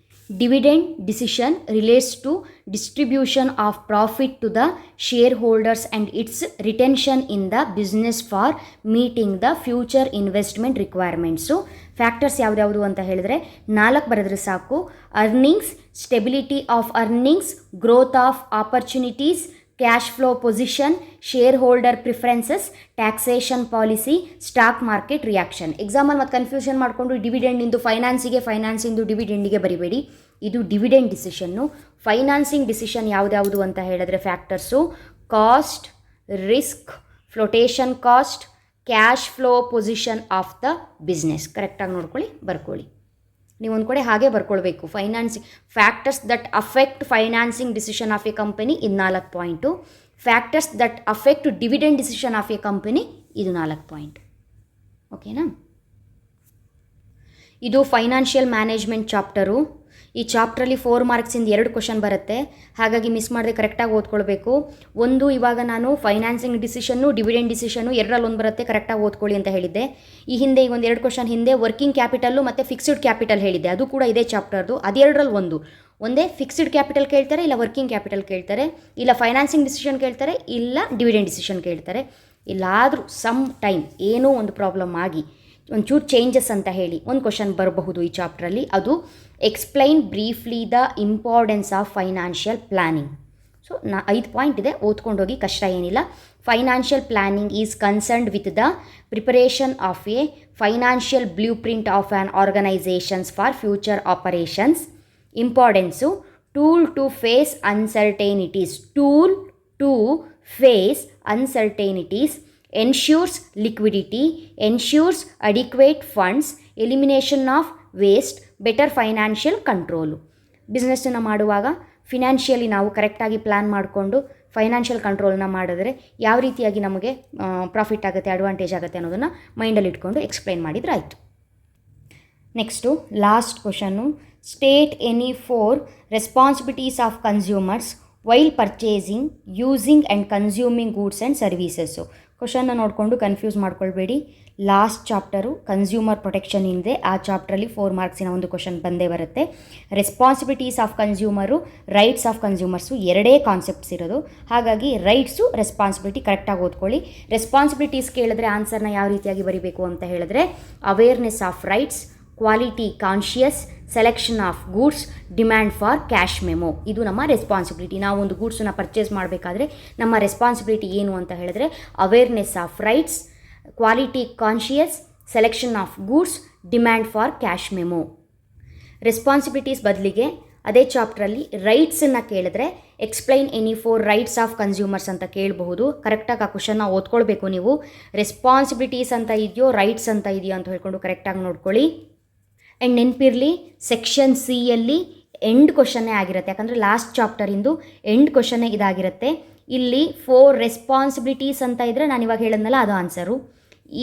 Dividend decision relates to distribution of profit to the shareholders and its retention in the business for meeting the future investment requirements. Factors ಯಾವ್ದಾವುದು ಅಂತ ಹೇಳಿದ್ರೆ 4 ಬರೆದ್ರೆ ಸಾಕು. Earnings, stability of earnings, growth of opportunities, cash flow position, shareholder preferences, taxation policy, stock market reaction. ಎಕ್ಸಾಮಲ್ಲಿ ಮತ್ತು confusion ಮಾಡಿಕೊಂಡು ಡಿವಿಡೆಂಡಿಂದು ಫೈನಾನ್ಸಿಂದು ಡಿವಿಡೆಂಡಿಗೆ ಬರಿಬೇಡಿ. ಇದು ಡಿವಿಡೆಂಡ್ ಡಿಸಿಷನ್ನು. ಫೈನಾನ್ಸಿಂಗ್ ಡಿಸಿಷನ್ ಯಾವುದ್ಯಾವುದು ಅಂತ ಹೇಳಿದ್ರೆ factors cost, risk, flotation cost, cash flow position of the business. ಕರೆಕ್ಟಾಗಿ ನೋಡ್ಕೊಳ್ಳಿ, ಬರ್ಕೊಳ್ಳಿ. ನೀವು ಒಂದು ಕಡೆ ಹಾಗೆ ಬರ್ಕೊಳ್ಬೇಕು. Factors that affect financing decision of a company, ಇದು 4 point. Factors that affect dividend decision of a company, ಇದು 4 ಪಾಯಿಂಟ್. ಓಕೆನಾ? ಇದು ಫೈನಾನ್ಷಿಯಲ್ ಮ್ಯಾನೇಜ್ಮೆಂಟ್ ಚಾಪ್ಟರು. ಈ ಚಾಪ್ಟ್ರಲ್ಲಿ 4 ಮಾರ್ಕ್ಸಿಂದ 2 ಕ್ವಶನ್ ಬರುತ್ತೆ. ಹಾಗಾಗಿ ಮಿಸ್ ಮಾಡದೆ ಕರೆಕ್ಟಾಗಿ ಓದ್ಕೊಳ್ಬೇಕು. ಒಂದು ಇವಾಗ ನಾನು ಫೈನಾನ್ಸಿಂಗ್ ಡಿಸಿಷನ್ನು, ಡಿವಿಡೆಂಡ್ ಡಿಸಿಷನ್ನು 2ರಲ್ಲಿ 1 ಬರುತ್ತೆ, ಕರೆಕ್ಟಾಗಿ ಓದ್ಕೊಳ್ಳಿ ಅಂತ ಹೇಳಿದ್ದೆ. ಈ ಹಿಂದೆ ಈಗ ಒಂದು 2 ಕ್ವಶನ್ ಹಿಂದೆ ವರ್ಕಿಂಗ್ ಕ್ಯಾಪಿಟಲ್ಲು ಮತ್ತು ಫಿಕ್ಸ್ಡ್ ಕ್ಯಾಪಿಟಲ್ ಹೇಳಿದ್ದೆ, ಅದು ಕೂಡ ಇದೇ ಚಾಪ್ಟರ್ದು. ಅದು 2ರಲ್ಲಿ 1. ಒಂದೇ ಫಿಕ್ಸ್ಡ್ ಕ್ಯಾಪಿಟಲ್ ಕೇಳ್ತಾರೆ, ಇಲ್ಲ ವರ್ಕಿಂಗ್ ಕ್ಯಾಪಿಟಲ್ ಕೇಳ್ತಾರೆ, ಇಲ್ಲ ಫೈನಾನ್ಸಿಂಗ್ ಡಿಸಿಷನ್ ಕೇಳ್ತಾರೆ, ಇಲ್ಲ ಡಿವಿಡೆಂಡ್ ಡಿಸಿಷನ್ ಕೇಳ್ತಾರೆ. ಇಲ್ಲಾದರೂ ಸಮ್ ಟೈಮ್ ಏನೋ ಒಂದು ಪ್ರಾಬ್ಲಮ್ ಆಗಿ ಒಂಚೂರು ಚೇಂಜಸ್ ಅಂತ ಹೇಳಿ ಒಂದು ಕ್ವಶನ್ ಬರಬಹುದು ಈ ಚಾಪ್ಟ್ರಲ್ಲಿ. ಅದು explain briefly the importance of financial planning. So 5 point ಇದೆ, ಓದ್ಕೊಂಡೋಗಿ, ಕಷ್ಟ ಏನಿಲ್ಲ. Financial planning is concerned with the preparation of a financial blueprint of an organisation's for future operations. Importance tool to face uncertainties, ensures liquidity, ensures adequate funds, elimination of waste, better financial control. ಬಿಸ್ನೆಸ್ಸನ್ನು ಮಾಡುವಾಗ financially ನಾವು ಕರೆಕ್ಟಾಗಿ plan ಮಾಡಿಕೊಂಡು financial ಕಂಟ್ರೋಲ್ನ ಮಾಡಿದ್ರೆ ಯಾವ ರೀತಿಯಾಗಿ ನಮಗೆ profit ಆಗುತ್ತೆ, advantage ಆಗುತ್ತೆ ಅನ್ನೋದನ್ನು ಮೈಂಡಲ್ಲಿ ಇಟ್ಕೊಂಡು ಎಕ್ಸ್ಪ್ಲೈನ್ ಮಾಡಿದ್ರೆ ಆಯಿತು. Next last question, state any 4 responsibilities of consumers while purchasing, using and consuming goods and services. ಕ್ವಶನ್ನ ನೋಡಿಕೊಂಡು ಕನ್ಫ್ಯೂಸ್ ಮಾಡ್ಕೊಳ್ಬೇಡಿ. ಲಾಸ್ಟ್ ಚಾಪ್ಟರು ಕನ್ಸ್ಯೂಮರ್ ಪ್ರೊಟೆಕ್ಷನ್ ಇದೆ. ಆ ಚಾಪ್ಟ್ರಲ್ಲಿ 4 ಮಾರ್ಕ್ಸಿನ ಒಂದು ಕ್ವಶನ್ ಬಂದೇ ಬರುತ್ತೆ. Responsibilities of consumer, rights of consumers 2 concepts ಇರೋದು. ಹಾಗಾಗಿ ರೈಟ್ಸು, ರೆಸ್ಪಾನ್ಸಿಬಿಲಿಟಿ ಕರೆಕ್ಟಾಗಿ ಓದ್ಕೊಳ್ಳಿ. ರೆಸ್ಪಾನ್ಸಿಬಿಲಿಟೀಸ್ ಕೇಳಿದ್ರೆ ಆನ್ಸರ್ನ ಯಾವ ರೀತಿಯಾಗಿ ಬರೀಬೇಕು ಅಂತ ಹೇಳಿದ್ರೆ, awareness of rights, quality conscious, selection of goods, demand for cash memo. ಇದು ನಮ್ಮ ರೆಸ್ಪಾನ್ಸಿಬಿಲಿಟಿ. ನಾವು ಒಂದು ಗೂಡ್ಸನ್ನು ಪರ್ಚೇಸ್ ಮಾಡಬೇಕಾದ್ರೆ ನಮ್ಮ ರೆಸ್ಪಾನ್ಸಿಬಿಲಿಟಿ ಏನು ಅಂತ ಹೇಳಿದ್ರೆ, awareness of rights, quality conscious, selection of goods, demand for cash memo. Responsibilities ಬದಲಿಗೆ ಅದೇ ಚಾಪ್ಟ್ರಲ್ಲಿ ರೈಟ್ಸನ್ನು ಕೇಳಿದ್ರೆ explain any 4 rights of consumers ಅಂತ ಕೇಳಬಹುದು. ಕರೆಕ್ಟಾಗಿ ಆ ಕ್ವಶನ್ನ ಓದ್ಕೊಳ್ಬೇಕು ನೀವು. ರೆಸ್ಪಾನ್ಸಿಬಿಲಿಟೀಸ್ ಅಂತ ಇದೆಯೋ ರೈಟ್ಸ್ ಅಂತ ಇದೆಯೋ ಅಂತ ಹೇಳ್ಕೊಂಡು ಕರೆಕ್ಟಾಗಿ ನೋಡ್ಕೊಳ್ಳಿ. ಆ್ಯಂಡ್ ನೆನಪಿರಲಿ, ಸೆಕ್ಷನ್ ಸಿಯಲ್ಲಿ ಎಂಡ್ ಕ್ವಶನ್ನೇ ಆಗಿರುತ್ತೆ, ಯಾಕಂದರೆ ಲಾಸ್ಟ್ ಚಾಪ್ಟರಿಂದು ಎಂಡ್ ಕ್ವಶನ್ನೇ ಇದಾಗಿರುತ್ತೆ. ಇಲ್ಲಿ 4 ರೆಸ್ಪಾನ್ಸಿಬಿಲಿಟೀಸ್ ಅಂತ ಇದ್ದರೆ ನಾನು ಇವಾಗ ಹೇಳಿದ್ನಲ್ಲ ಅದು ಆನ್ಸರು.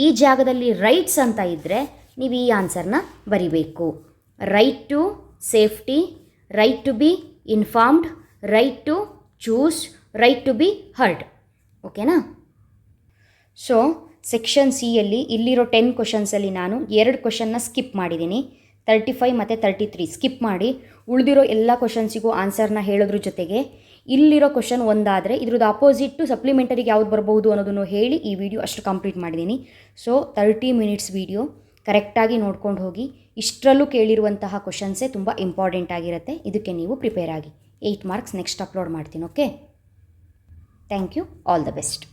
ಈ ಜಾಗದಲ್ಲಿ ರೈಟ್ಸ್ ಅಂತ ಇದ್ದರೆ ನೀವು ಈ ಆನ್ಸರ್ನ ಬರಿಬೇಕು. Right to safety, right to be informed, right to choose, right to be heard. ಓಕೆನಾ? ಸೊ ಸೆಕ್ಷನ್ ಸಿಯಲ್ಲಿ ಇಲ್ಲಿರೋ 10 ಕ್ವಶನ್ಸಲ್ಲಿ ನಾನು 2 ಕ್ವಶನ್ನ ಸ್ಕಿಪ್ ಮಾಡಿದ್ದೀನಿ. 35 ಮತ್ತು 33 ಸ್ಕಿಪ್ ಮಾಡಿ ಉಳಿದಿರೋ ಎಲ್ಲ ಕ್ವಶನ್ಸಿಗೂ ಆನ್ಸರ್ನ ಹೇಳೋದ್ರ ಜೊತೆಗೆ ಇಲ್ಲಿರೋ ಕ್ವಶನ್ ಒಂದಾದರೆ ಇದ್ರದ್ದು ಆಪೋಸಿಟ್ಟು ಸಪ್ಲಿಮೆಂಟರಿಗೆ ಯಾವ್ದು ಬರ್ಬೋದು ಅನ್ನೋದನ್ನು ಹೇಳಿ ಈ ವಿಡಿಯೋ ಅಷ್ಟು ಕಂಪ್ಲೀಟ್ ಮಾಡಿದ್ದೀನಿ. ಸೊ 30 ಮಿನಿಟ್ಸ್ ವಿಡಿಯೋ ಕರೆಕ್ಟಾಗಿ ನೋಡ್ಕೊಂಡು ಹೋಗಿ. ಇಷ್ಟರಲ್ಲೂ ಕೇಳಿರುವಂತಹ ಕ್ವಶನ್ಸೇ ತುಂಬ ಇಂಪಾರ್ಟೆಂಟ್ ಆಗಿರುತ್ತೆ. ಇದಕ್ಕೆ ನೀವು ಪ್ರಿಪೇರ್ ಆಗಿ. 8 ಮಾರ್ಕ್ಸ್ ನೆಕ್ಸ್ಟ್ ಅಪ್ಲೋಡ್ ಮಾಡ್ತೀನಿ. Okay, thank you, all the best.